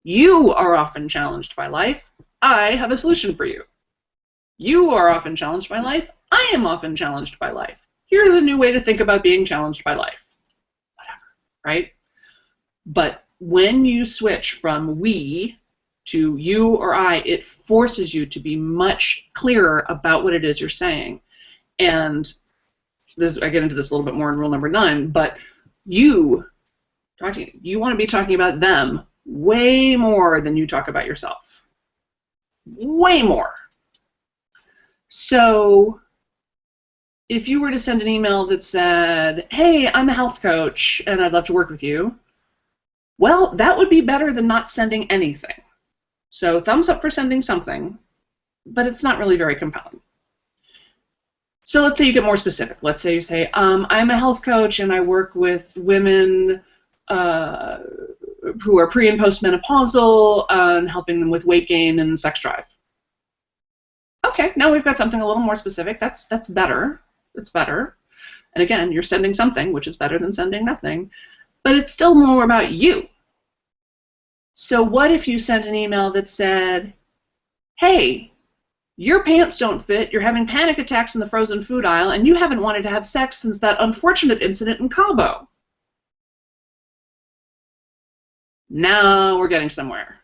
You are often challenged by life. I have a solution for you. You are often challenged by life. I am often challenged by life. Here's a new way to think about being challenged by life. Whatever, right? But when you switch from we to you or I, it forces you to be much clearer about what it is you're saying. And this, I get into this a little bit more in rule number 9, but you want to be talking about them way more than you talk about yourself. Way more. So if you were to send an email that said, hey, I'm a health coach and I'd love to work with you, well, that would be better than not sending anything. So thumbs up for sending something, but it's not really very compelling. So let's say you get more specific. Let's say you say, I'm a health coach and I work with women who are pre- and post-menopausal and helping them with weight gain and sex drive. Okay, now we've got something a little more specific. That's better. It's better. And again, you're sending something, which is better than sending nothing, but it's still more about you. So what if you sent an email that said, hey, your pants don't fit, you're having panic attacks in the frozen food aisle, and you haven't wanted to have sex since that unfortunate incident in Cabo. Now we're getting somewhere.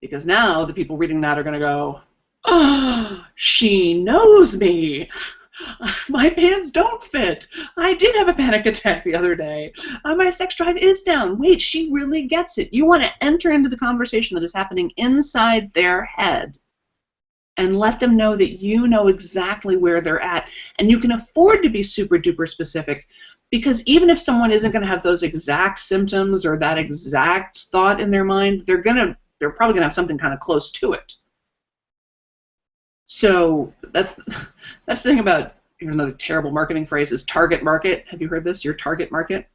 Because now the people reading that are going to go, oh, she knows me. My pants don't fit. I did have a panic attack the other day. My sex drive is down. Wait, she really gets it. You want to enter into the conversation that is happening inside their head and let them know that you know exactly where they're at. And you can afford to be super duper specific, because even if someone isn't going to have those exact symptoms or that exact thought in their mind, they're probably going to have something kind of close to it. So that's the thing about, even though the terrible marketing phrase is target market. Have you heard this? Your target market.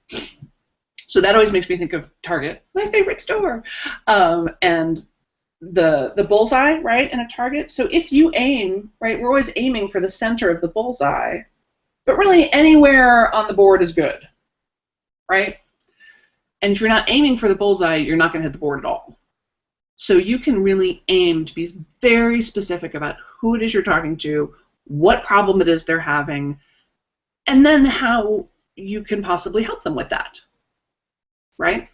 So that always makes me think of Target, my favorite store, and the bullseye, right, in a target. So if you aim, right, we're always aiming for the center of the bullseye, but really anywhere on the board is good, right? And if you're not aiming for the bullseye, you're not going to hit the board at all. So you can really aim to be very specific about who it is you're talking to, what problem it is they're having, and then how you can possibly help them with that, right?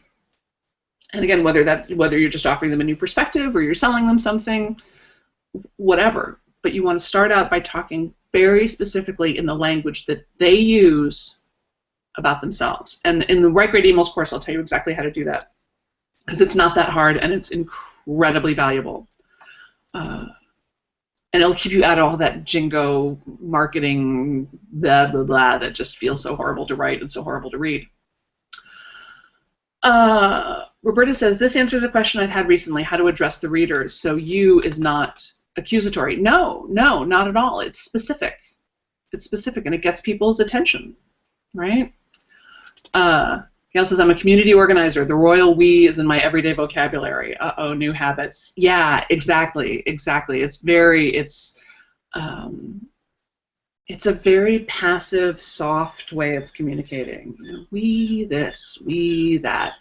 And again, whether you're just offering them a new perspective or you're selling them something, whatever. But you want to start out by talking very specifically in the language that they use about themselves. And in the Write Great Emails course, I'll tell you exactly how to do that, because it's not that hard and it's incredibly valuable. And it'll keep you out of all that jingo marketing blah, blah, blah that just feels so horrible to write and so horrible to read. Roberta says, this answers a question I've had recently, how to address the readers. So you is not accusatory. No, not at all. It's specific. It's specific, and it gets people's attention, right? Gail says, I'm a community organizer. The royal we is in my everyday vocabulary. Uh-oh, new habits. Yeah, exactly. It's a very passive, soft way of communicating. You know, we this, we that.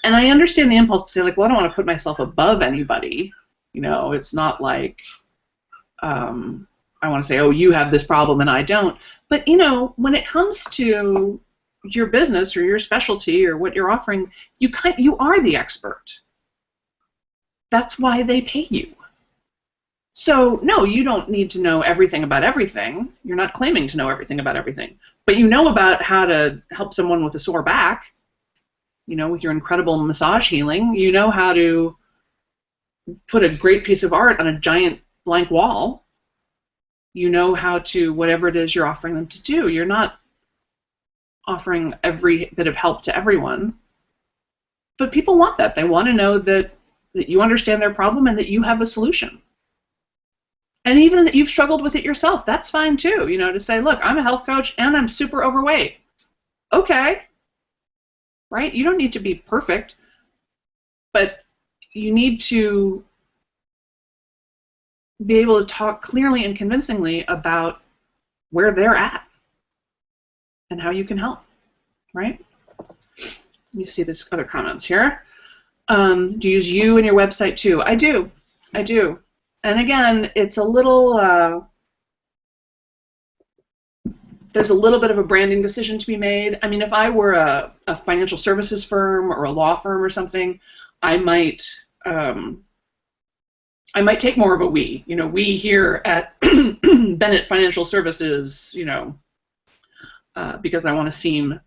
And I understand the impulse to say, like, well, I don't want to put myself above anybody. You know, it's not like I want to say, oh, you have this problem and I don't. But, you know, when it comes to your business or your specialty or what you're offering, you are the expert. That's why they pay you. So, no, you don't need to know everything about everything. You're not claiming to know everything about everything. But you know about how to help someone with a sore back, you know, with your incredible massage healing. You know how to put a great piece of art on a giant blank wall. You know how to, whatever it is you're offering them to do. You're not offering every bit of help to everyone. But people want that. They want to know that you understand their problem and that you have a solution. And even that you've struggled with it yourself, that's fine too. You know, to say, look, I'm a health coach and I'm super overweight. Okay. Right? You don't need to be perfect, but you need to be able to talk clearly and convincingly about where they're at and how you can help, right? Let me see this other comments here. Do you use you in your website too? I do. And again, it's a little, there's a little bit of a branding decision to be made. I mean, if I were a financial services firm or a law firm or something, I might take more of a we. You know, we here at Bennett Financial Services, you know, because I want to seem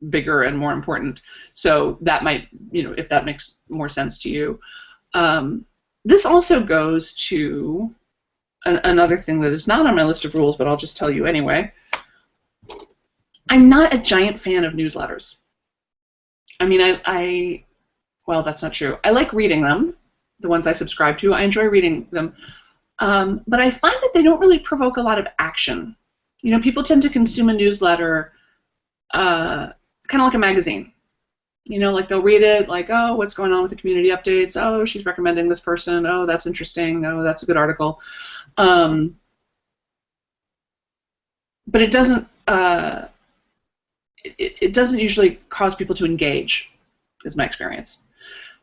bigger and more important. So that might, you know, if that makes more sense to you. This also goes to another thing that is not on my list of rules, but I'll just tell you anyway. I'm not a giant fan of newsletters. I mean, well, that's not true. I like reading them, the ones I subscribe to. I enjoy reading them. But I find that they don't really provoke a lot of action. You know, people tend to consume a newsletter kind of like a magazine. You know, like they'll read it, like, oh, what's going on with the community updates? Oh, she's recommending this person. Oh, that's interesting. Oh, that's a good article. But it doesn't. It doesn't usually cause people to engage, is my experience.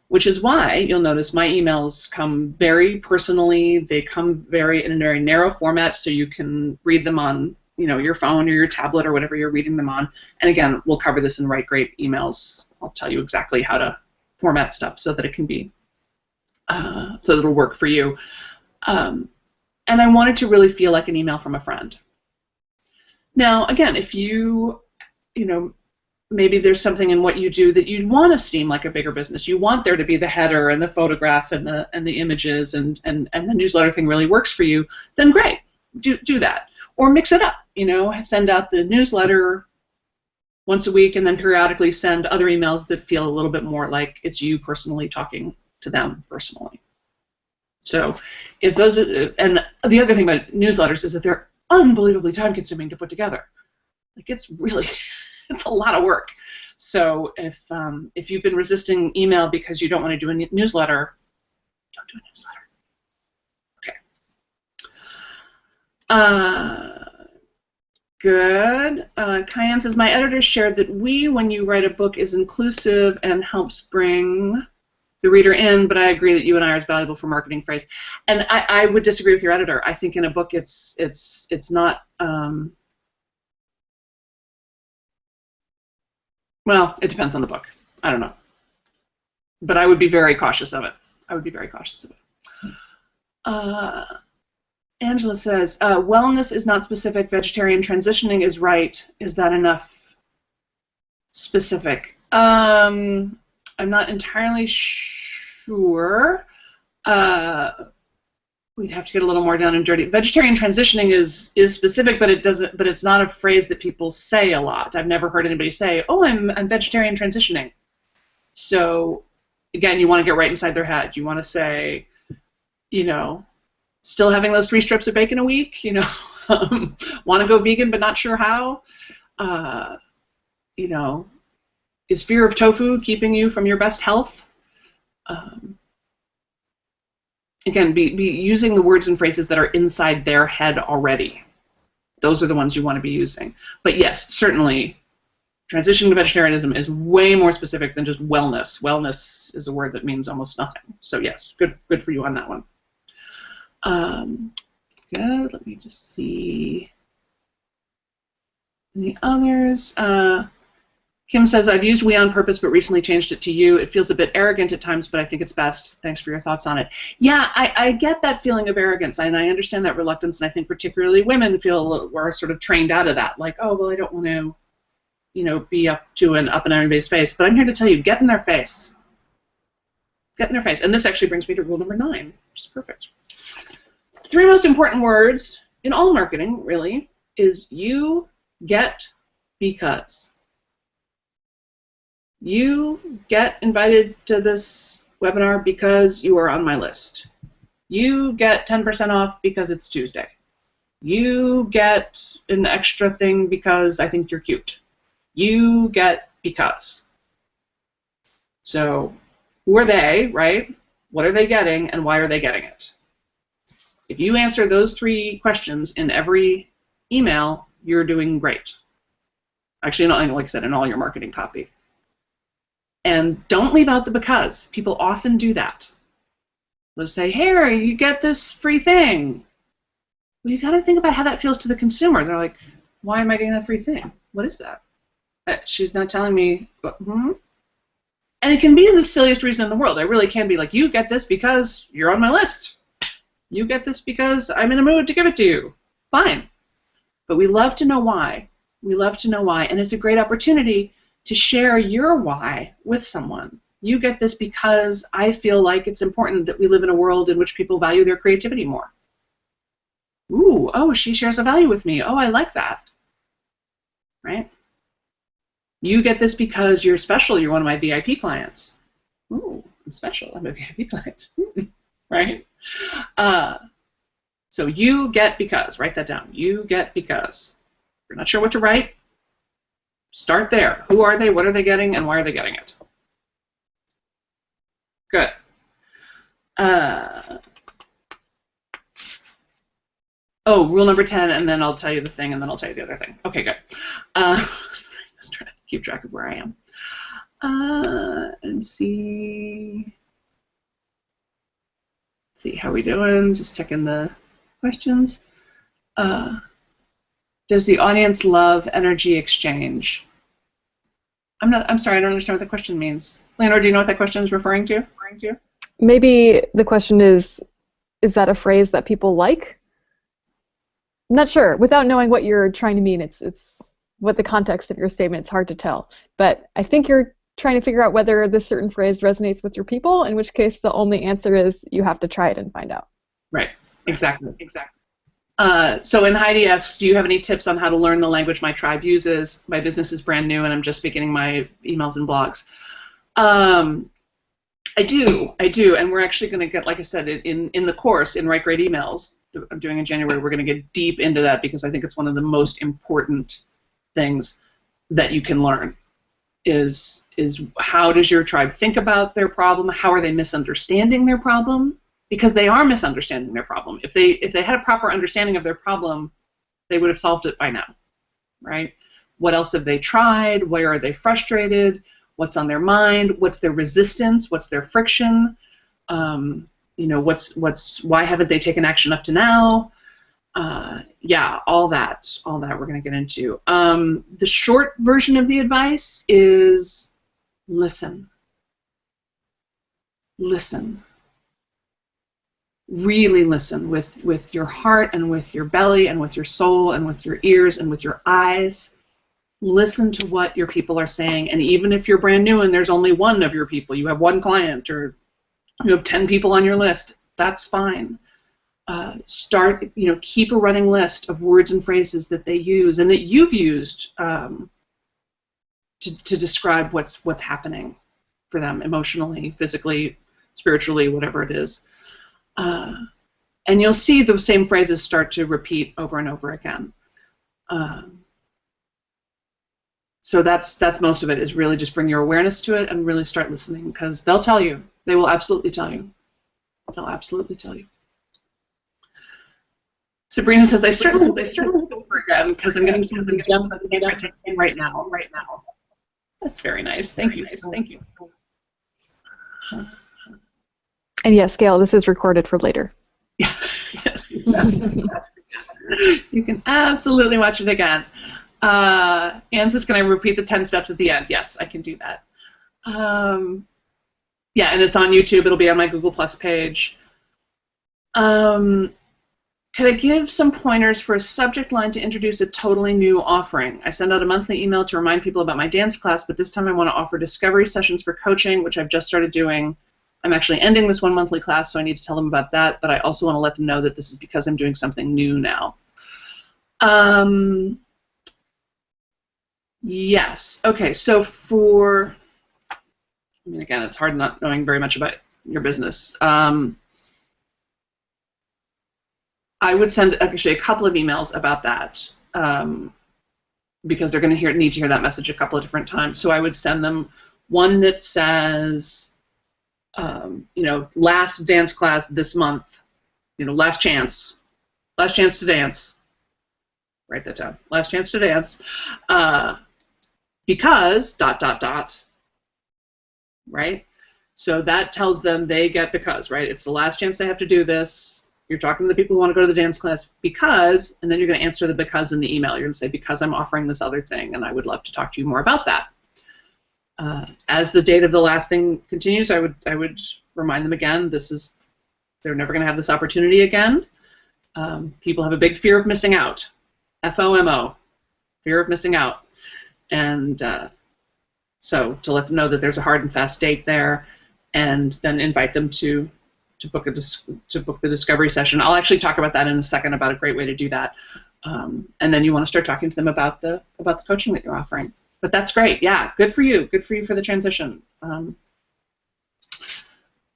Which is why you'll notice my emails come very personally. They come in a very narrow format, so you can read them on, you know, your phone or your tablet or whatever you're reading them on. And again, we'll cover this in Write Great emails. I'll tell you exactly how to format stuff so that it can be, so that it'll work for you. And I want it to really feel like an email from a friend. Now, again, if you know, maybe there's something in what you do that you want to seem like a bigger business. You want there to be the header and the photograph and the images and the newsletter thing really works for you, then great, do that. Or mix it up, you know, send out the newsletter once a week and then periodically send other emails that feel a little bit more like it's you personally talking to them personally. So if those and the other thing about newsletters is that they're unbelievably time consuming to put together. Like it's a lot of work. So if you've been resisting email because you don't want to do a newsletter, don't do a newsletter. Okay. Good. Cayenne says, my editor shared that when you write a book, is inclusive and helps bring the reader in, but I agree that you and I are as valuable for marketing phrase. And I would disagree with your editor. I think in a book it's not, well, it depends on the book. I don't know. But I would be very cautious of it. Angela says, wellness is not specific, vegetarian transitioning is right. Is that enough specific? I'm not entirely sure. We'd have to get a little more down and dirty. Vegetarian transitioning is specific, but it's not a phrase that people say a lot. I've never heard anybody say, "Oh, I'm vegetarian transitioning." So again, you want to get right inside their head. You want to say, you know, still having those 3 strips of bacon a week, you know, want to go vegan but not sure how, you know, Is fear of tofu keeping you from your best health? Again, be using the words and phrases that are inside their head already. Those are the ones you want to be using. But yes, certainly, transition to vegetarianism is way more specific than just wellness. Wellness is a word that means almost nothing. So yes, good for you on that one. Good. Let me just see any others. Kim says, I've used we on purpose, but recently changed it to you. It feels a bit arrogant at times, but I think it's best. Thanks for your thoughts on it. Yeah, I get that feeling of arrogance, and I understand that reluctance, and I think particularly women feel we're sort of trained out of that. Like, oh, well, I don't want to, be up and everybody's face. But I'm here to tell you, get in their face. Get in their face. And this actually brings me to rule number 9, which is perfect. 3 most important words in all marketing, really, is you, get, because. You get invited to this webinar because you are on my list. You get 10% off because it's Tuesday. You get an extra thing because I think you're cute. You get because. So who are they, right? What are they getting, and why are they getting it? If you answer those 3 questions in every email, you're doing great. Actually, like I said, in all your marketing copy. And don't leave out the because. People often do that. They'll say, here, you get this free thing. Well, you got to think about how that feels to the consumer. They're like, why am I getting that free thing? What is that? She's not telling me. And it can be the silliest reason in the world. It really can be like, you get this because you're on my list. You get this because I'm in a mood to give it to you. Fine. But we love to know why. We love to know why. And it's a great opportunity to share your why with someone. You get this because I feel like it's important that we live in a world in which people value their creativity more. Ooh, oh, she shares a value with me. Oh, I like that. Right? You get this because you're special. You're one of my VIP clients. Ooh, I'm special. I'm a VIP client. Right? So you get because. Write that down. You get because. If you're not sure what to write, start there. Who are they? What are they getting? And why are they getting it? Good. Rule number 10, and then I'll tell you the thing, and then I'll tell you the other thing. Okay, good. Just trying to keep track of where I am. And see how we doing. Just checking the questions. Does the audience love energy exchange? I'm sorry, I don't understand what the question means. Leonor, do you know what that question is referring to? Maybe the question is that a phrase that people like? I'm not sure. Without knowing what you're trying to mean, it's what the context of your statement, it's hard to tell. But I think you're trying to figure out whether this certain phrase resonates with your people, in which case the only answer is you have to try it and find out. Right, exactly. So in Heidi asks, do you have any tips on how to learn the language my tribe uses? My business is brand new and I'm just beginning my emails and blogs. I do, and we're actually going to get, like I said, in the course, in Write Great Emails, I'm doing in January, we're going to get deep into that because I think it's one of the most important things that you can learn is how does your tribe think about their problem? How are they misunderstanding their problem? Because they are misunderstanding their problem. If they had a proper understanding of their problem, they would have solved it by now, right? What else have they tried? Where are they frustrated? What's on their mind? What's their resistance? What's their friction? Why haven't they taken action up to now? Yeah, all that we're going to get into. The short version of the advice is listen. Listen. Really listen with your heart and with your belly and with your soul and with your ears and with your eyes. Listen to what your people are saying, and even if you're brand new and there's only one of your people, you have one client or you have 10 people on your list, that's fine. Keep a running list of words and phrases that they use and that you've used to describe what's happening for them emotionally, physically, spiritually, whatever it is. And you'll see the same phrases start to repeat over and over again. So that's most of it, is really just bring your awareness to it and really start listening, because they'll tell you. They will absolutely tell you. They'll absolutely tell you. Sabrina says, I certainly hope for again, because I'm getting some of the gems that I can't take in right now. That's very nice. Thank you. Thank you. And yes, Gail, this is recorded for later. Yeah. Yes. You can absolutely watch it again. Anne says, can I repeat the 10 steps at the end? Yes, I can do that. Yeah, and it's on YouTube. It'll be on my Google Plus page. Could I give some pointers for a subject line to introduce a totally new offering? I send out a monthly email to remind people about my dance class, but this time I want to offer discovery sessions for coaching, which I've just started doing. I'm actually ending this one monthly class, so I need to tell them about that, but I also want to let them know that this is because I'm doing something new now. Yes. Okay, so for, I mean, again, it's hard not knowing very much about your business. I would send actually a couple of emails about that, because they're going to need to hear that message a couple of different times. So I would send them one that says, you know, last dance class this month, you know, last chance to dance. Write that down. Last chance to dance, because ... Right. So that tells them they get because, right? It's the last chance they have to do this. You're talking to the people who want to go to the dance class because, and then you're going to answer the because in the email. You're going to say, because I'm offering this other thing, and I would love to talk to you more about that. As the date of the last thing continues, I would remind them again, they're never going to have this opportunity again. People have a big fear of missing out. FOMO, fear of missing out. And so to let them know that there's a hard and fast date there, and then invite them to book the discovery session. I'll actually talk about that in a second, about a great way to do that. And then you want to start talking to them about the coaching that you're offering. But that's great. Yeah, good for you. Good for you for the transition.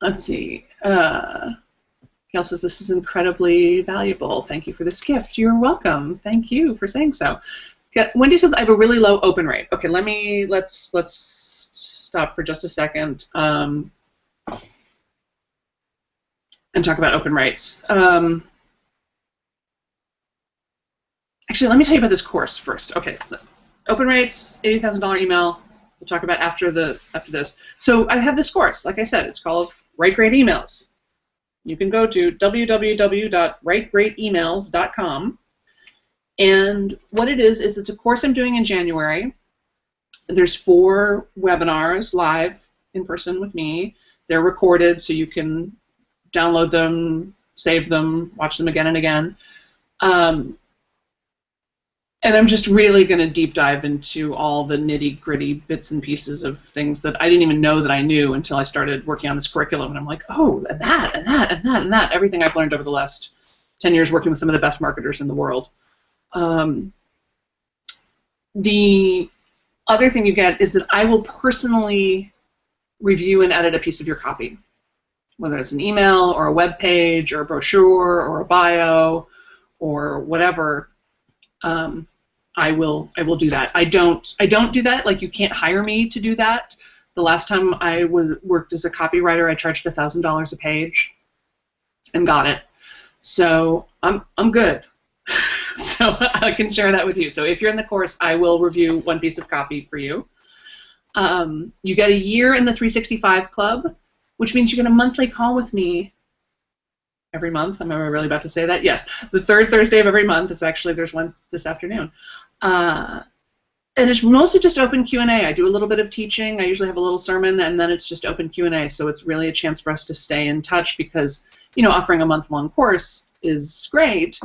Let's see. Gail says, this is incredibly valuable. Thank you for this gift. You're welcome. Thank you for saying so. Wendy says, I have a really low open rate. Okay, let's stop for just a second. And talk about open rates. Actually, let me tell you about this course first. Okay, open rates, $80,000 email. We'll talk about after this. So I have this course. Like I said, it's called Write Great Emails. You can go to www.writegreatemails.com. And what it is it's a course I'm doing in January. There's 4 webinars live in person with me. They're recorded, so you can download them, save them, watch them again and again. And I'm just really going to deep dive into all the nitty-gritty bits and pieces of things that I didn't even know that I knew until I started working on this curriculum. And I'm like, oh, and that, and that, and that, and that. Everything I've learned over the last 10 years working with some of the best marketers in the world. The other thing you get is that I will personally review and edit a piece of your copy, whether it's an email or a web page or a brochure or a bio or whatever. I will do that. I don't do that. Like, you can't hire me to do that. The last time I worked as a copywriter, I charged $1,000 a page and got it. So I'm good. So I can share that with you. So if you're in the course, I will review one piece of copy for you. You get a year in the 365 Club, which means you get a monthly call with me every month. Am I really about to say that? Yes. The third Thursday of every month. There's one this afternoon. And it's mostly just open Q&A. I do a little bit of teaching. I usually have a little sermon, and then it's just open Q&A. So it's really a chance for us to stay in touch because, you know, offering a month-long course is great,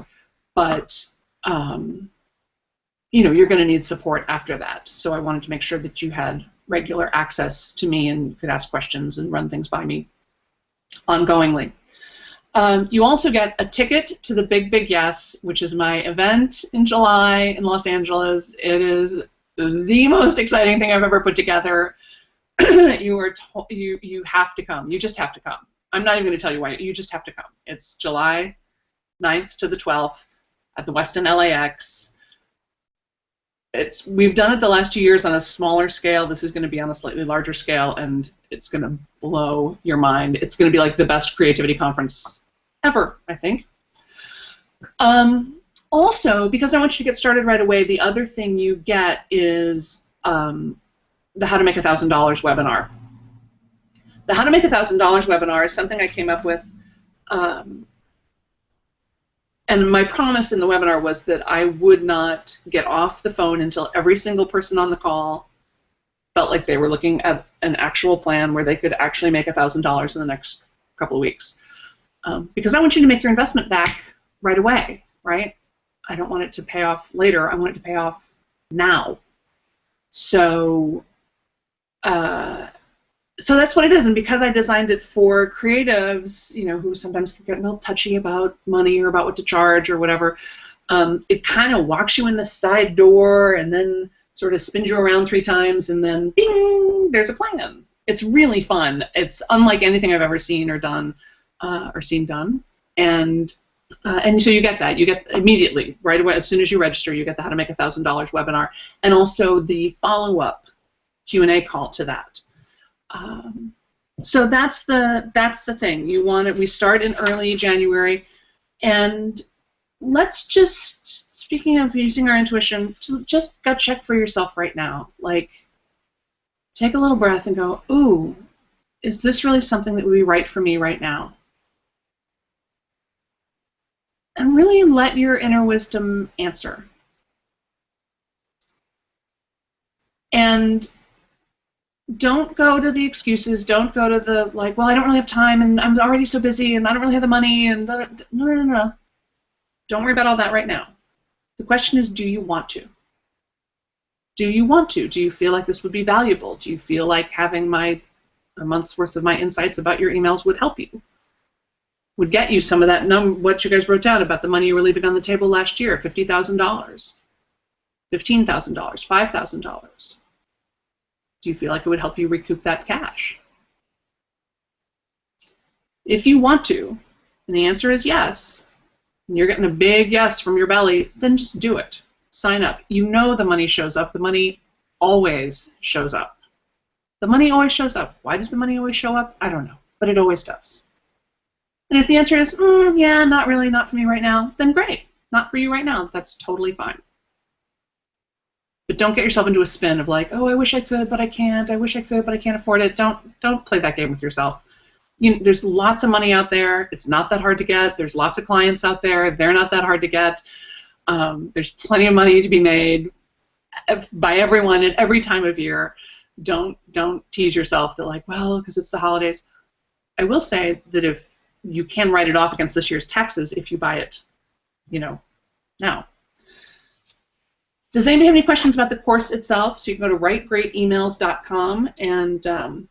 but you know, you're going to need support after that. So I wanted to make sure that you had regular access to me and could ask questions and run things by me ongoingly. You also get a ticket to the Big Big Yes, which is my event in July in Los Angeles. It is the most exciting thing I've ever put together. You have to come. You just have to come. I'm not even going to tell you why. You just have to come. It's July 9th to the 12th at the Westin LAX. we've done it the last 2 years on a smaller scale. This is going to be on a slightly larger scale, and it's going to blow your mind. It's going to be like the best creativity conference ever, I think. Also, because I want you to get started right away, the other thing you get is the How to Make $1,000 webinar. The How to Make $1,000 webinar is something I came up with, and my promise in the webinar was that I would not get off the phone until every single person on the call felt like they were looking at an actual plan where they could actually make $1,000 in the next couple of weeks. Because I want you to make your investment back right away, right? I don't want it to pay off later. I want it to pay off now. So, so that's what it is. And because I designed it for creatives, you know, who sometimes can get a little touchy about money or about what to charge or whatever, it kind of walks you in the side door and then sort of spins you around 3 times and then bing, there's a plan. It's really fun. It's unlike anything I've ever seen or done or seen done. And so you get that. You get immediately, right away, as soon as you register, you get the How to Make $1,000 webinar, and also the follow-up Q&A call to that. So that's the thing. You want it. We start in early January, and let's just, speaking of using our intuition, just gut check for yourself right now. Like, take a little breath and go, ooh, is this really something that would be right for me right now? And really let your inner wisdom answer. And don't go to the excuses. Don't go to the, like, well, I don't really have time, and I'm already so busy, and I don't really have the money, and no. Don't worry about all that right now. The question is, do you want to? Do you want to? Do you feel like this would be valuable? Do you feel like having a month's worth of my insights about your emails would help you? Would get you some of that what you guys wrote down about the money you were leaving on the table last year, $50,000, $15,000, $5,000. Do you feel like it would help you recoup that cash? If you want to, and the answer is yes, and you're getting a big yes from your belly, then just do it. Sign up. You know the money shows up. The money always shows up. The money always shows up. Why does the money always show up? I don't know, but it always does. And if the answer is, yeah, not really, not for me right now, then great. Not for you right now. That's totally fine. But don't get yourself into a spin of like, oh, I wish I could, but I can't. I wish I could, but I can't afford it. Don't play that game with yourself. There's lots of money out there. It's not that hard to get. There's lots of clients out there. They're not that hard to get. There's plenty of money to be made by everyone at every time of year. Don't tease yourself that like, well, because it's the holidays. I will say that if you can write it off against this year's taxes if you buy it, now. Does anybody have any questions about the course itself? So you can go to writegreatemails.com and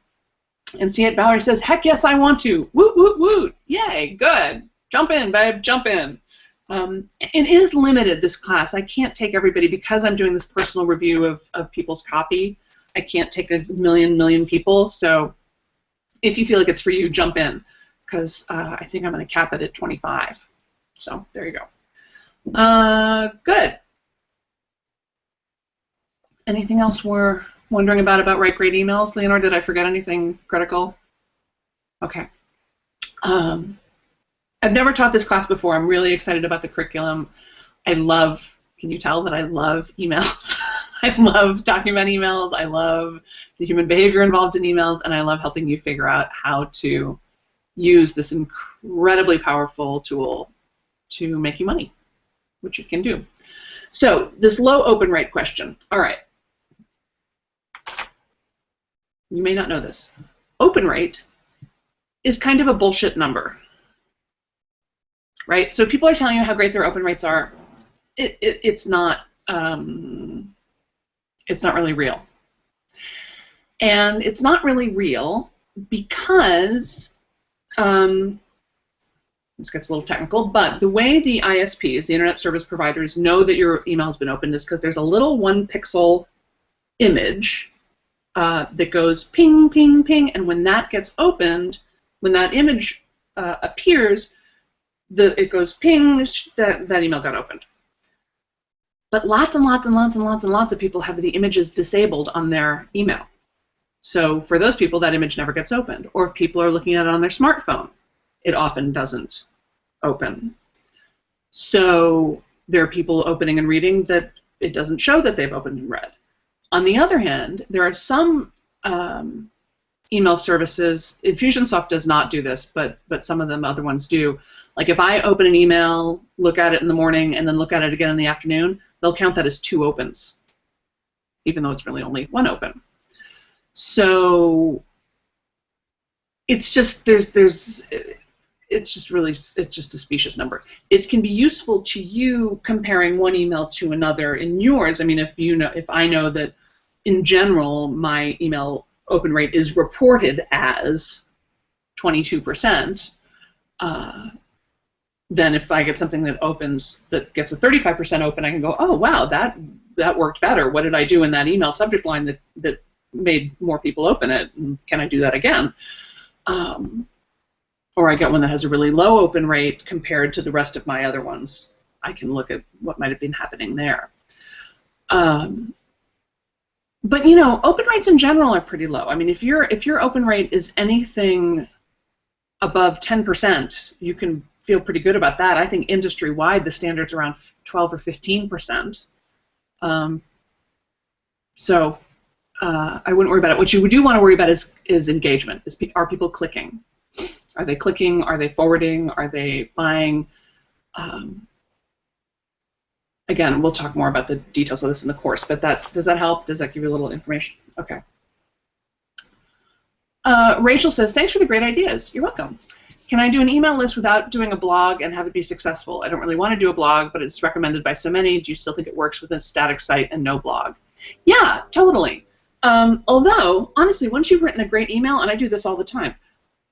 see it. Valerie says, heck yes, I want to. Woot, woot, woot. Yay, good. Jump in, babe, jump in. It is limited, this class. I can't take everybody because I'm doing this personal review of people's copy. I can't take a million people. So if you feel like it's for you, jump in, because I think I'm going to cap it at 25. So there you go. Good. Anything else we're wondering about Write Great Emails? Leonore, did I forget anything critical? Okay. I've never taught this class before. I'm really excited about the curriculum. Can you tell that I love emails? I love talking about emails. I love the human behavior involved in emails, and I love helping you figure out how to use this incredibly powerful tool to make you money, which it can do. So this low open rate question. All right. You may not know this. Open rate is kind of a bullshit number, right? So people are telling you how great their open rates are. It's not really real. And it's not really real because this gets a little technical, but the way the ISPs, the Internet Service Providers, know that your email has been opened is because there's a little 1 pixel image that goes ping, ping, ping, and when that gets opened, when that image appears, it goes ping, that email got opened. But lots and lots and lots and lots and lots of people have the images disabled on their email. So for those people, that image never gets opened. Or if people are looking at it on their smartphone, it often doesn't open. So there are people opening and reading that it doesn't show that they've opened and read. On the other hand, there are some email services. Infusionsoft does not do this, but some of them other ones do. Like if I open an email, look at it in the morning, and then look at it again in the afternoon, they'll count that as 2 opens, even though it's really only 1 open. So it's just it's just a specious number. It can be useful to you comparing one email to another in yours. I mean, if I know that in general my email open rate is reported as 22%, then if I get something that opens that gets a 35% open, I can go, oh wow, that worked better. What did I do in that email subject line that made more people open it? And can I do that again? Or I get one that has a really low open rate compared to the rest of my other ones. I can look at what might have been happening there. But you know, open rates in general are pretty low. I mean, if your open rate is anything above 10%, you can feel pretty good about that. I think industry-wide the standard's around 12 or 15%. So I wouldn't worry about it. What you do want to worry about is engagement. Are people clicking? Are they clicking? Are they forwarding? Are they buying? Again, we'll talk more about the details of this in the course, but does that help? Does that give you a little information? Okay. Rachel says, thanks for the great ideas. You're welcome. Can I do an email list without doing a blog and have it be successful? I don't really want to do a blog, but it's recommended by so many. Do you still think it works with a static site and no blog? Yeah, totally. Although, honestly, once you've written a great email, and I do this all the time,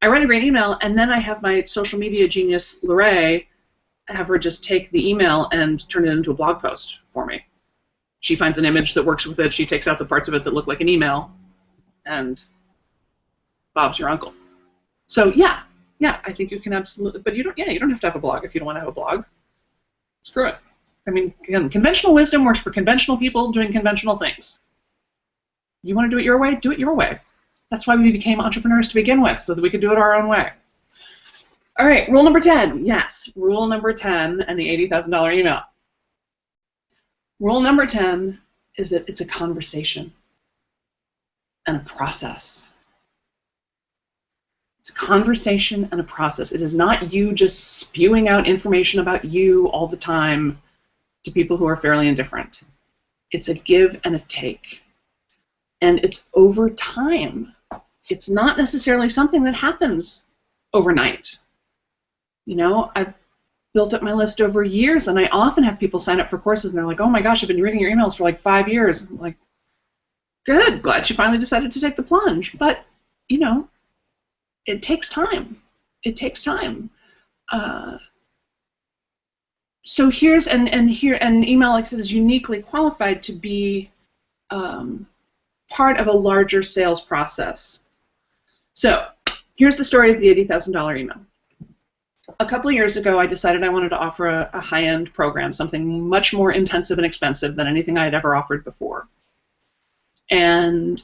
I write a great email, and then I have my social media genius, Lorraine, have her just take the email and turn it into a blog post for me. She finds an image that works with it, she takes out the parts of it that look like an email, and Bob's your uncle. So yeah, I think you can absolutely, but you don't have to have a blog if you don't want to have a blog. Screw it. I mean, again, conventional wisdom works for conventional people doing conventional things. You want to do it your way? Do it your way. That's why we became entrepreneurs to begin with, so that we could do it our own way. All right, rule number 10. Yes, rule number 10 and the $80,000 email. Rule number 10 is that it's a conversation and a process. It's a conversation and a process. It is not you just spewing out information about you all the time to people who are fairly indifferent. It's a give and a take. And it's over time. It's not necessarily something that happens overnight. You know, I've built up my list over years, and I often have people sign up for courses, and they're like, oh my gosh, I've been reading your emails for like 5 years. I'm like, good, glad you finally decided to take the plunge. But, you know, it takes time. It takes time. So here's, and Emailx is uniquely qualified to be part of a larger sales process. So here's the story of the $80,000 email. A couple of years ago, I decided I wanted to offer a high-end program, something much more intensive and expensive than anything I had ever offered before. And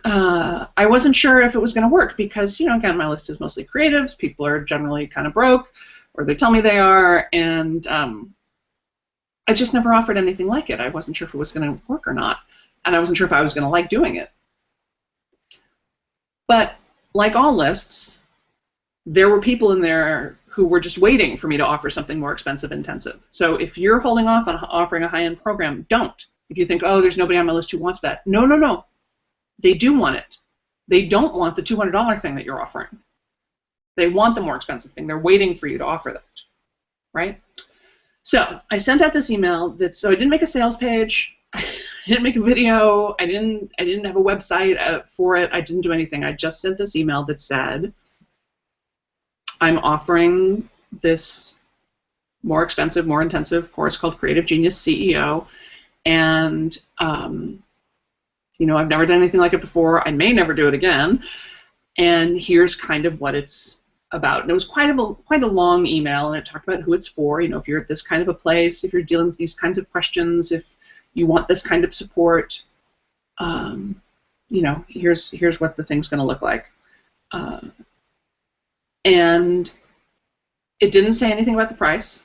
I wasn't sure if it was going to work because, you know, again, my list is mostly creatives. People are generally kind of broke, or they tell me they are, and I just never offered anything like it. I wasn't sure if it was going to work or not, and I wasn't sure if I was going to like doing it. But like all lists, there were people in there who were just waiting for me to offer something more expensive and intensive. So if you're holding off on offering a high-end program, don't. If you think, oh, there's nobody on my list who wants that. No, no, no. They do want it. They don't want the $200 thing that you're offering. They want the more expensive thing. They're waiting for you to offer that, right? So I sent out this email so I didn't make a sales page. I didn't make a video. I didn't have a website for it. I didn't do anything. I just sent this email that said, I'm offering this more expensive, more intensive course called Creative Genius CEO, and you know, I've never done anything like it before. I may never do it again, and here's kind of what it's about. And it was quite a long email, and it talked about who it's for. You know, if you're at this kind of a place, if you're dealing with these kinds of questions, if you want this kind of support, you know, here's what the thing's going to look like. And it didn't say anything about the price,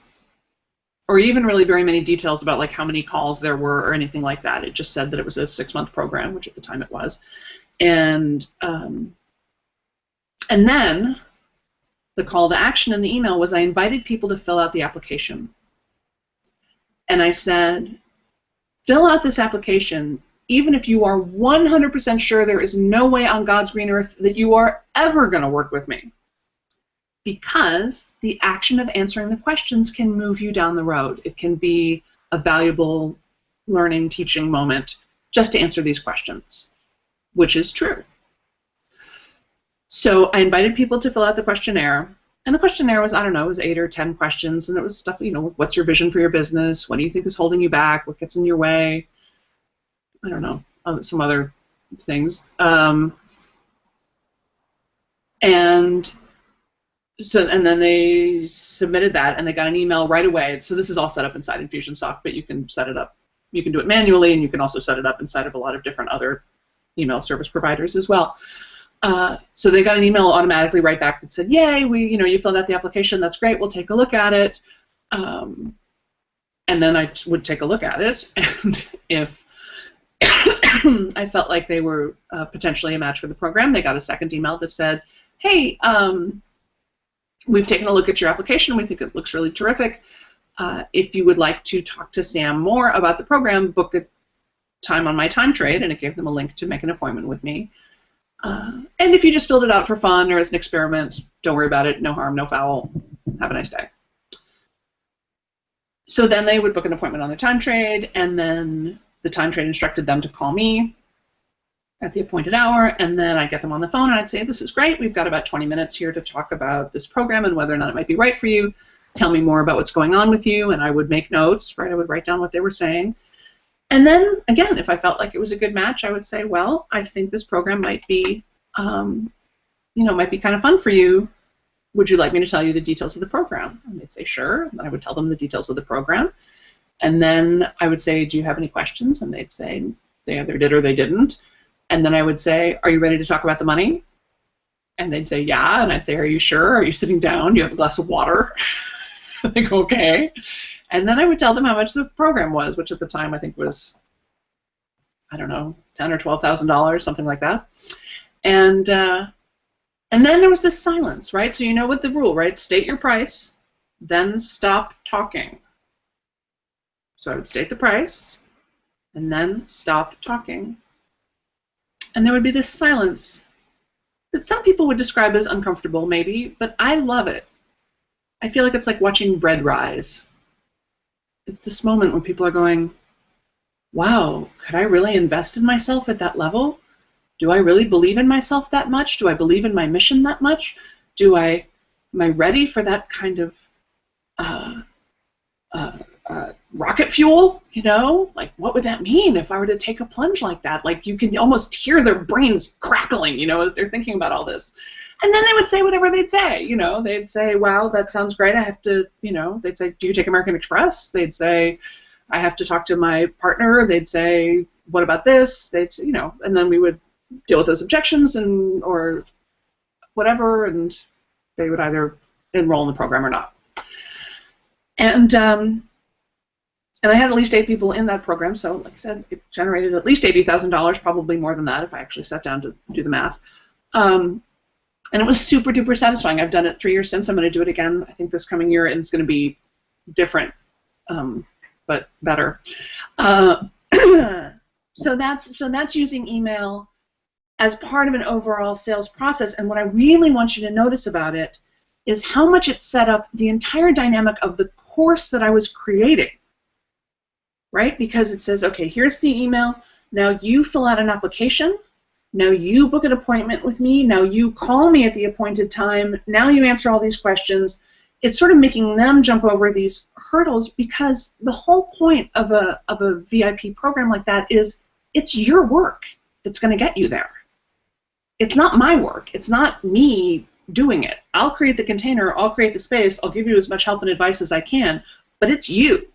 or even really very many details about like how many calls there were or anything like that. It just said that it was a 6-month program, which at the time it was. And then the call to action in the email was I invited people to fill out the application. And I said, fill out this application even if you are 100% sure there is no way on God's green earth that you are ever going to work with me. Because the action of answering the questions can move you down the road. It can be a valuable learning, teaching moment just to answer these questions, which is true. So I invited people to fill out the questionnaire, and the questionnaire was, I don't know, it was 8 or 10 questions, and it was stuff, you know, what's your vision for your business? What do you think is holding you back? What gets in your way? I don't know, some other things. And then they submitted that, and they got an email right away. So this is all set up inside Infusionsoft, but you can set it up. You can do it manually, and you can also set it up inside of a lot of different other email service providers as well. So they got an email automatically right back that said, "Yay, you filled out the application. That's great. We'll take a look at it." And then I would take a look at it, and if I felt like they were potentially a match for the program, they got a second email that said, "Hey, we've taken a look at your application. We think it looks really terrific. If you would like to talk to Sam more about the program, book a time on my time trade," and it gave them a link to make an appointment with me. And if you just filled it out for fun or as an experiment, don't worry about it. No harm, no foul. Have a nice day. So then they would book an appointment on the time trade, and then the time trade instructed them to call me at the appointed hour, and then I'd get them on the phone and I'd say, "This is great. We've got about 20 minutes here to talk about this program and whether or not it might be right for you. Tell me more about what's going on with you." And I would make notes, right? I would write down what they were saying. And then, again, if I felt like it was a good match, I would say, "Well, I think this program might be, might be kind of fun for you. Would you like me to tell you the details of the program?" And they'd say, "Sure." And I would tell them the details of the program. And then I would say, "Do you have any questions?" And they'd say they either did or they didn't. And then I would say, "Are you ready to talk about the money?" And they'd say, "Yeah." And I'd say, "Are you sure? Are you sitting down? Do you have a glass of water?" They go, "Okay." And then I would tell them how much the program was, which at the time I think was, I don't know, $10,000 or $12,000, something like that. And then there was this silence, right? So you know what the rule, right? State your price, then stop talking. So I would state the price, and then stop talking. And there would be this silence that some people would describe as uncomfortable, maybe, but I love it. I feel like it's like watching bread rise. It's this moment when people are going, "Wow, could I really invest in myself at that level? Do I really believe in myself that much? Do I believe in my mission that much? Am I ready for that kind of rocket fuel, you know? Like, what would that mean if I were to take a plunge like that?" Like, you can almost hear their brains crackling, you know, as they're thinking about all this. And then they would say whatever they'd say, you know. They'd say, "Wow, that sounds great. I have to," you know, they'd say, "Do you take American Express?" They'd say, "I have to talk to my partner." They'd say, "What about this?" They'd say, you know, and then we would deal with those objections or whatever, and they would either enroll in the program or not. And I had at least 8 people in that program, so like I said, it generated at least $80,000, probably more than that if I actually sat down to do the math. And it was super duper satisfying. I've done it 3 years since. I'm going to do it again, I think, this coming year, and it's going to be different, but better. So that's using email as part of an overall sales process. And what I really want you to notice about it is how much it set up the entire dynamic of the course that I was creating. Right? Because it says, okay, here's the email. Now you fill out an application. Now you book an appointment with me. Now you call me at the appointed time. Now you answer all these questions. It's sort of making them jump over these hurdles, because the whole point of a VIP program like that is it's your work that's going to get you there. It's not my work. It's not me doing it. I'll create the container, I'll create the space, I'll give you as much help and advice as I can, but it's you.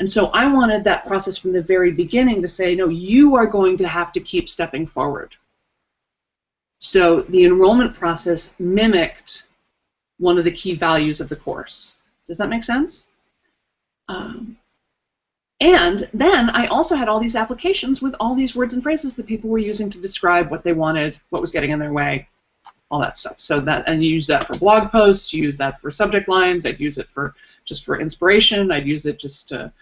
And so I wanted that process from the very beginning to say, no, you are going to have to keep stepping forward. So the enrollment process mimicked one of the key values of the course. Does that make sense? And then I also had all these applications with all these words and phrases that people were using to describe what they wanted, what was getting in their way, all that stuff. So that, and you use that for blog posts, you use that for subject lines, I'd use it for just for inspiration, I'd use it just to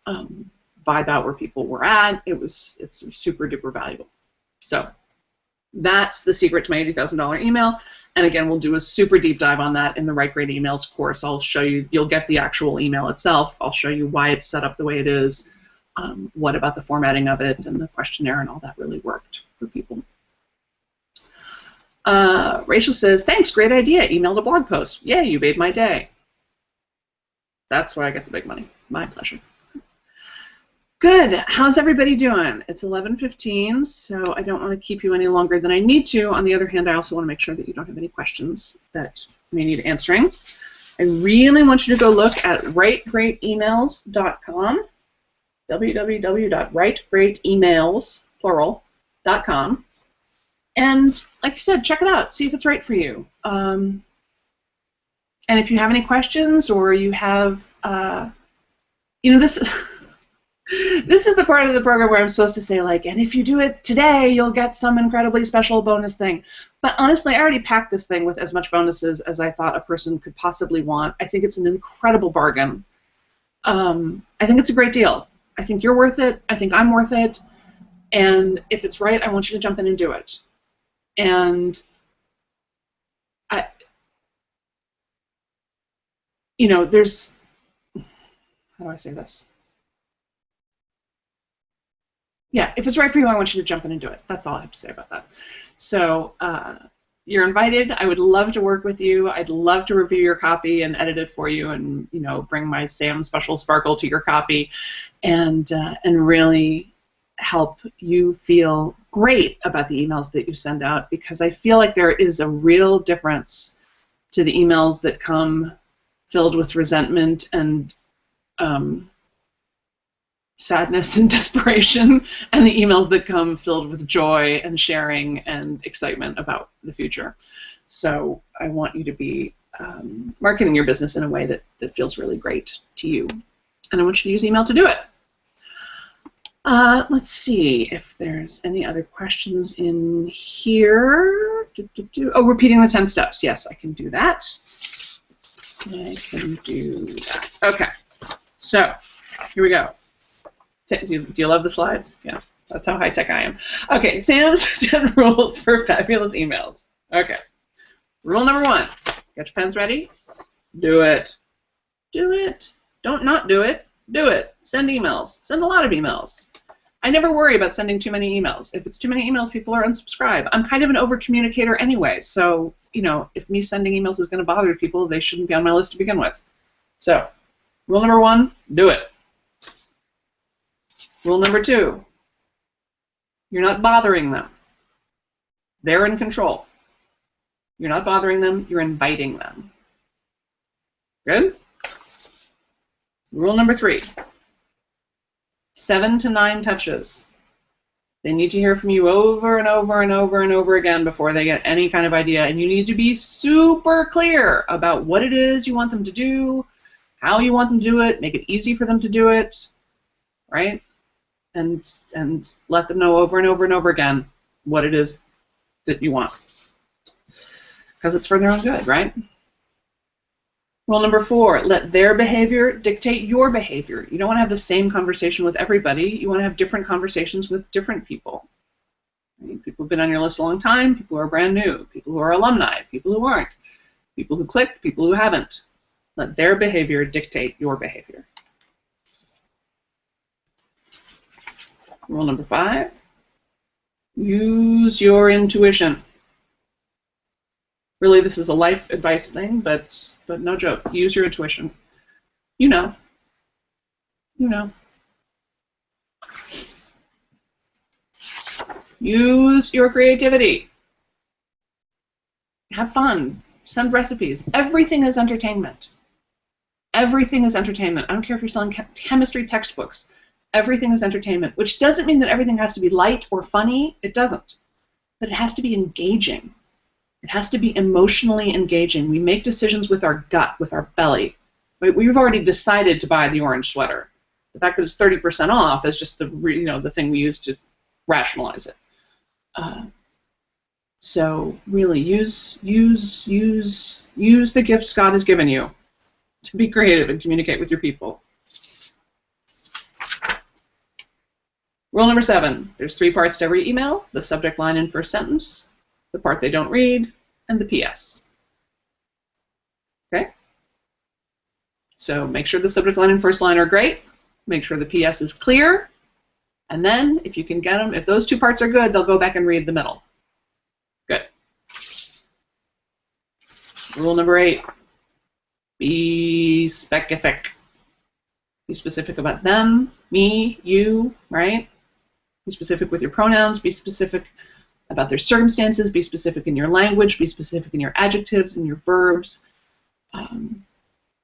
vibe out where people were at. It's super duper valuable. So that's the secret to my $80,000 email. And again, we'll do a super deep dive on that in the Write Great Emails course. I'll show you, you'll get the actual email itself. I'll show you why it's set up the way it is, what about the formatting of it and the questionnaire and all that really worked for people. Rachel says, thanks, great idea. Emailed a blog post. Yay, you made my day. That's why I get the big money. My pleasure. Good. How's everybody doing? It's 11:15, so I don't want to keep you any longer than I need to. On the other hand, I also want to make sure that you don't have any questions that may need answering. I really want you to go look at writegreatemails.com, www.writegreatemails.com, and like I said, check it out. See if it's right for you. And if you have any questions or you have, this is the part of the program where I'm supposed to say, like, and if you do it today, you'll get some incredibly special bonus thing. But honestly, I already packed this thing with as much bonuses as I thought a person could possibly want. I think it's an incredible bargain. I think it's a great deal. I think you're worth it. I think I'm worth it. And if it's right, I want you to jump in and do it. And there's, how do I say this? Yeah, if it's right for you, I want you to jump in and do it. That's all I have to say about that. So you're invited. I would love to work with you. I'd love to review your copy and edit it for you, and bring my Sam special sparkle to your copy, and really help you feel great about the emails that you send out, because I feel like there is a real difference to the emails that come filled with resentment and sadness and desperation, and the emails that come filled with joy and sharing and excitement about the future. So I want you to be marketing your business in a way that feels really great to you. And I want you to use email to do it. Let's see if there's any other questions in here. Oh, repeating the 10 steps. Yes, I can do that. I can do that. Okay, so here we go. Do you love the slides? Yeah, that's how high-tech I am. Okay, Sam's 10 rules for fabulous emails. Okay, rule number 1, get your pens ready. Do it. Do it. Don't not do it. Do it. Send emails. Send a lot of emails. I never worry about sending too many emails. If it's too many emails, people are unsubscribed. I'm kind of an over-communicator anyway, so, if me sending emails is going to bother people, they shouldn't be on my list to begin with. So, rule number 1, do it. Rule number 2, you're not bothering them. They're in control. You're not bothering them, you're inviting them. Good? Rule number 3, 7 to 9 touches. They need to hear from you over and over and over and over again before they get any kind of idea, and you need to be super clear about what it is you want them to do, how you want them to do it, make it easy for them to do it, right? And let them know over and over and over again what it is that you want, because it's for their own good, right? Rule number 4, let their behavior dictate your behavior. You don't want to have the same conversation with everybody. You want to have different conversations with different people. Right? People who've been on your list a long time, people who are brand new, people who are alumni, people who aren't, people who clicked, people who haven't. Let their behavior dictate your behavior. Rule number 5, use your intuition. Really, this is a life advice thing, but no joke. Use your intuition. You know. Use your creativity. Have fun. Send recipes. Everything is entertainment. Everything is entertainment. I don't care if you're selling chemistry textbooks. Everything is entertainment, which doesn't mean that everything has to be light or funny. It doesn't. But it has to be engaging. It has to be emotionally engaging. We make decisions with our gut, with our belly. We've already decided to buy the orange sweater. The fact that it's 30% off is just the thing we use to rationalize it. So really use the gifts God has given you to be creative and communicate with your people. Rule number 7, there's 3 parts to every email: the subject line and first sentence, the part they don't read, and the PS. Okay? So make sure the subject line and first line are great, make sure the PS is clear, and then if you can get them, if those 2 parts are good, they'll go back and read the middle. Good. Rule number 8, be specific. Be specific about them, me, you, right? Be specific with your pronouns, be specific about their circumstances, be specific in your language, be specific in your adjectives and your verbs.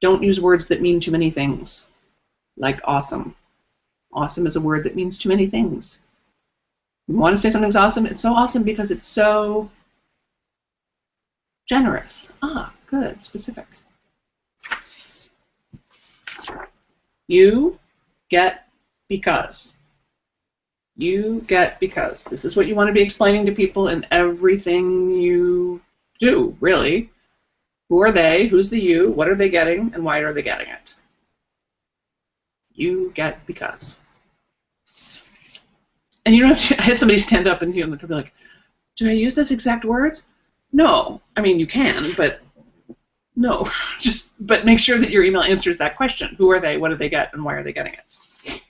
Don't use words that mean too many things, like awesome. Awesome is a word that means too many things. You want to say something's awesome, it's so awesome because it's so generous. Ah, good, specific. You get because. You get because. This is what you want to be explaining to people in everything you do, really. Who are they? Who's the you? What are they getting? And why are they getting it? You get because. And you know, I had somebody stand up and be like, "Do I use those exact words?" No. I mean, you can, but no. But make sure that your email answers that question. Who are they? What do they get? And why are they getting it?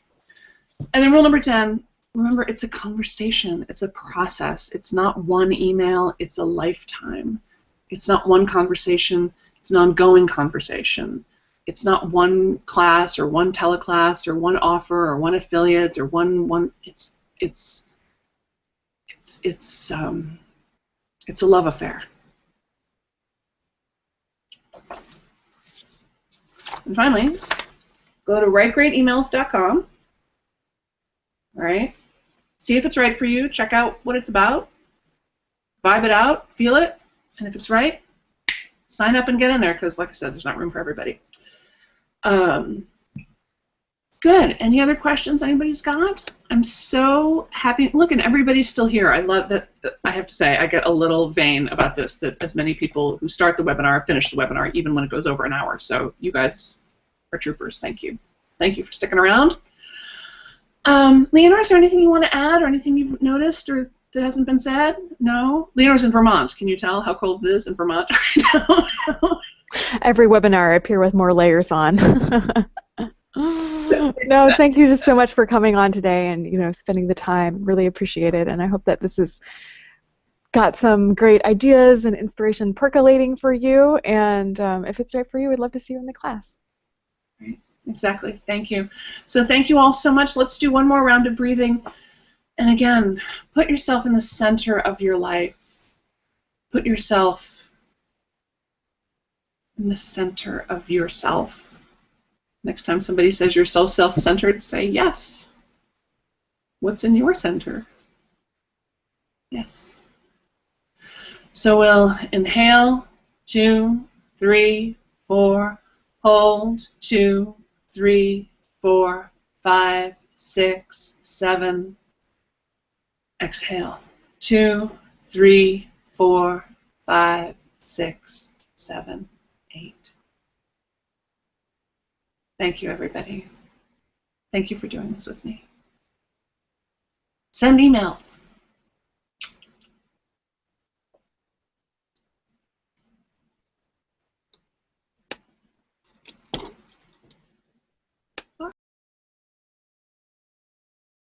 And then rule number 10. Remember, it's a conversation. It's a process. It's not one email. It's a lifetime. It's not one conversation. It's an ongoing conversation. It's not one class or one teleclass or one offer or one affiliate or one. It's a love affair. And finally, go to writegreatemails.com. All right. See if it's right for you. Check out what it's about. Vibe it out. Feel it. And if it's right, sign up and get in there because, like I said, there's not room for everybody. Good. Any other questions anybody's got? I'm so happy. Look, and everybody's still here. I love that. I have to say, I get a little vain about this, that as many people who start the webinar finish the webinar, even when it goes over an hour. So you guys are troopers. Thank you. Thank you for sticking around. Leonor, is there anything you want to add or anything you've noticed or that hasn't been said? No? Leonor's in Vermont. Can you tell how cold it is in Vermont right now? Every webinar I appear with more layers on. No, thank you just so much for coming on today and spending the time. Really appreciate it, and I hope that this has got some great ideas and inspiration percolating for you. And if it's right for you, we'd love to see you in the class. Right. Exactly. Thank you. So thank you all so much. Let's do one more round of breathing. And again, put yourself in the center of your life. Put yourself in the center of yourself. Next time somebody says you're so self-centered, say yes. What's in your center? Yes. So we'll inhale, 2, 3, 4, hold, 2, 3, 4, 5, 6, 7. Exhale. 2, 3, 4, 5, 6, 7, 8. Thank you, everybody. Thank you for doing this with me. Send emails.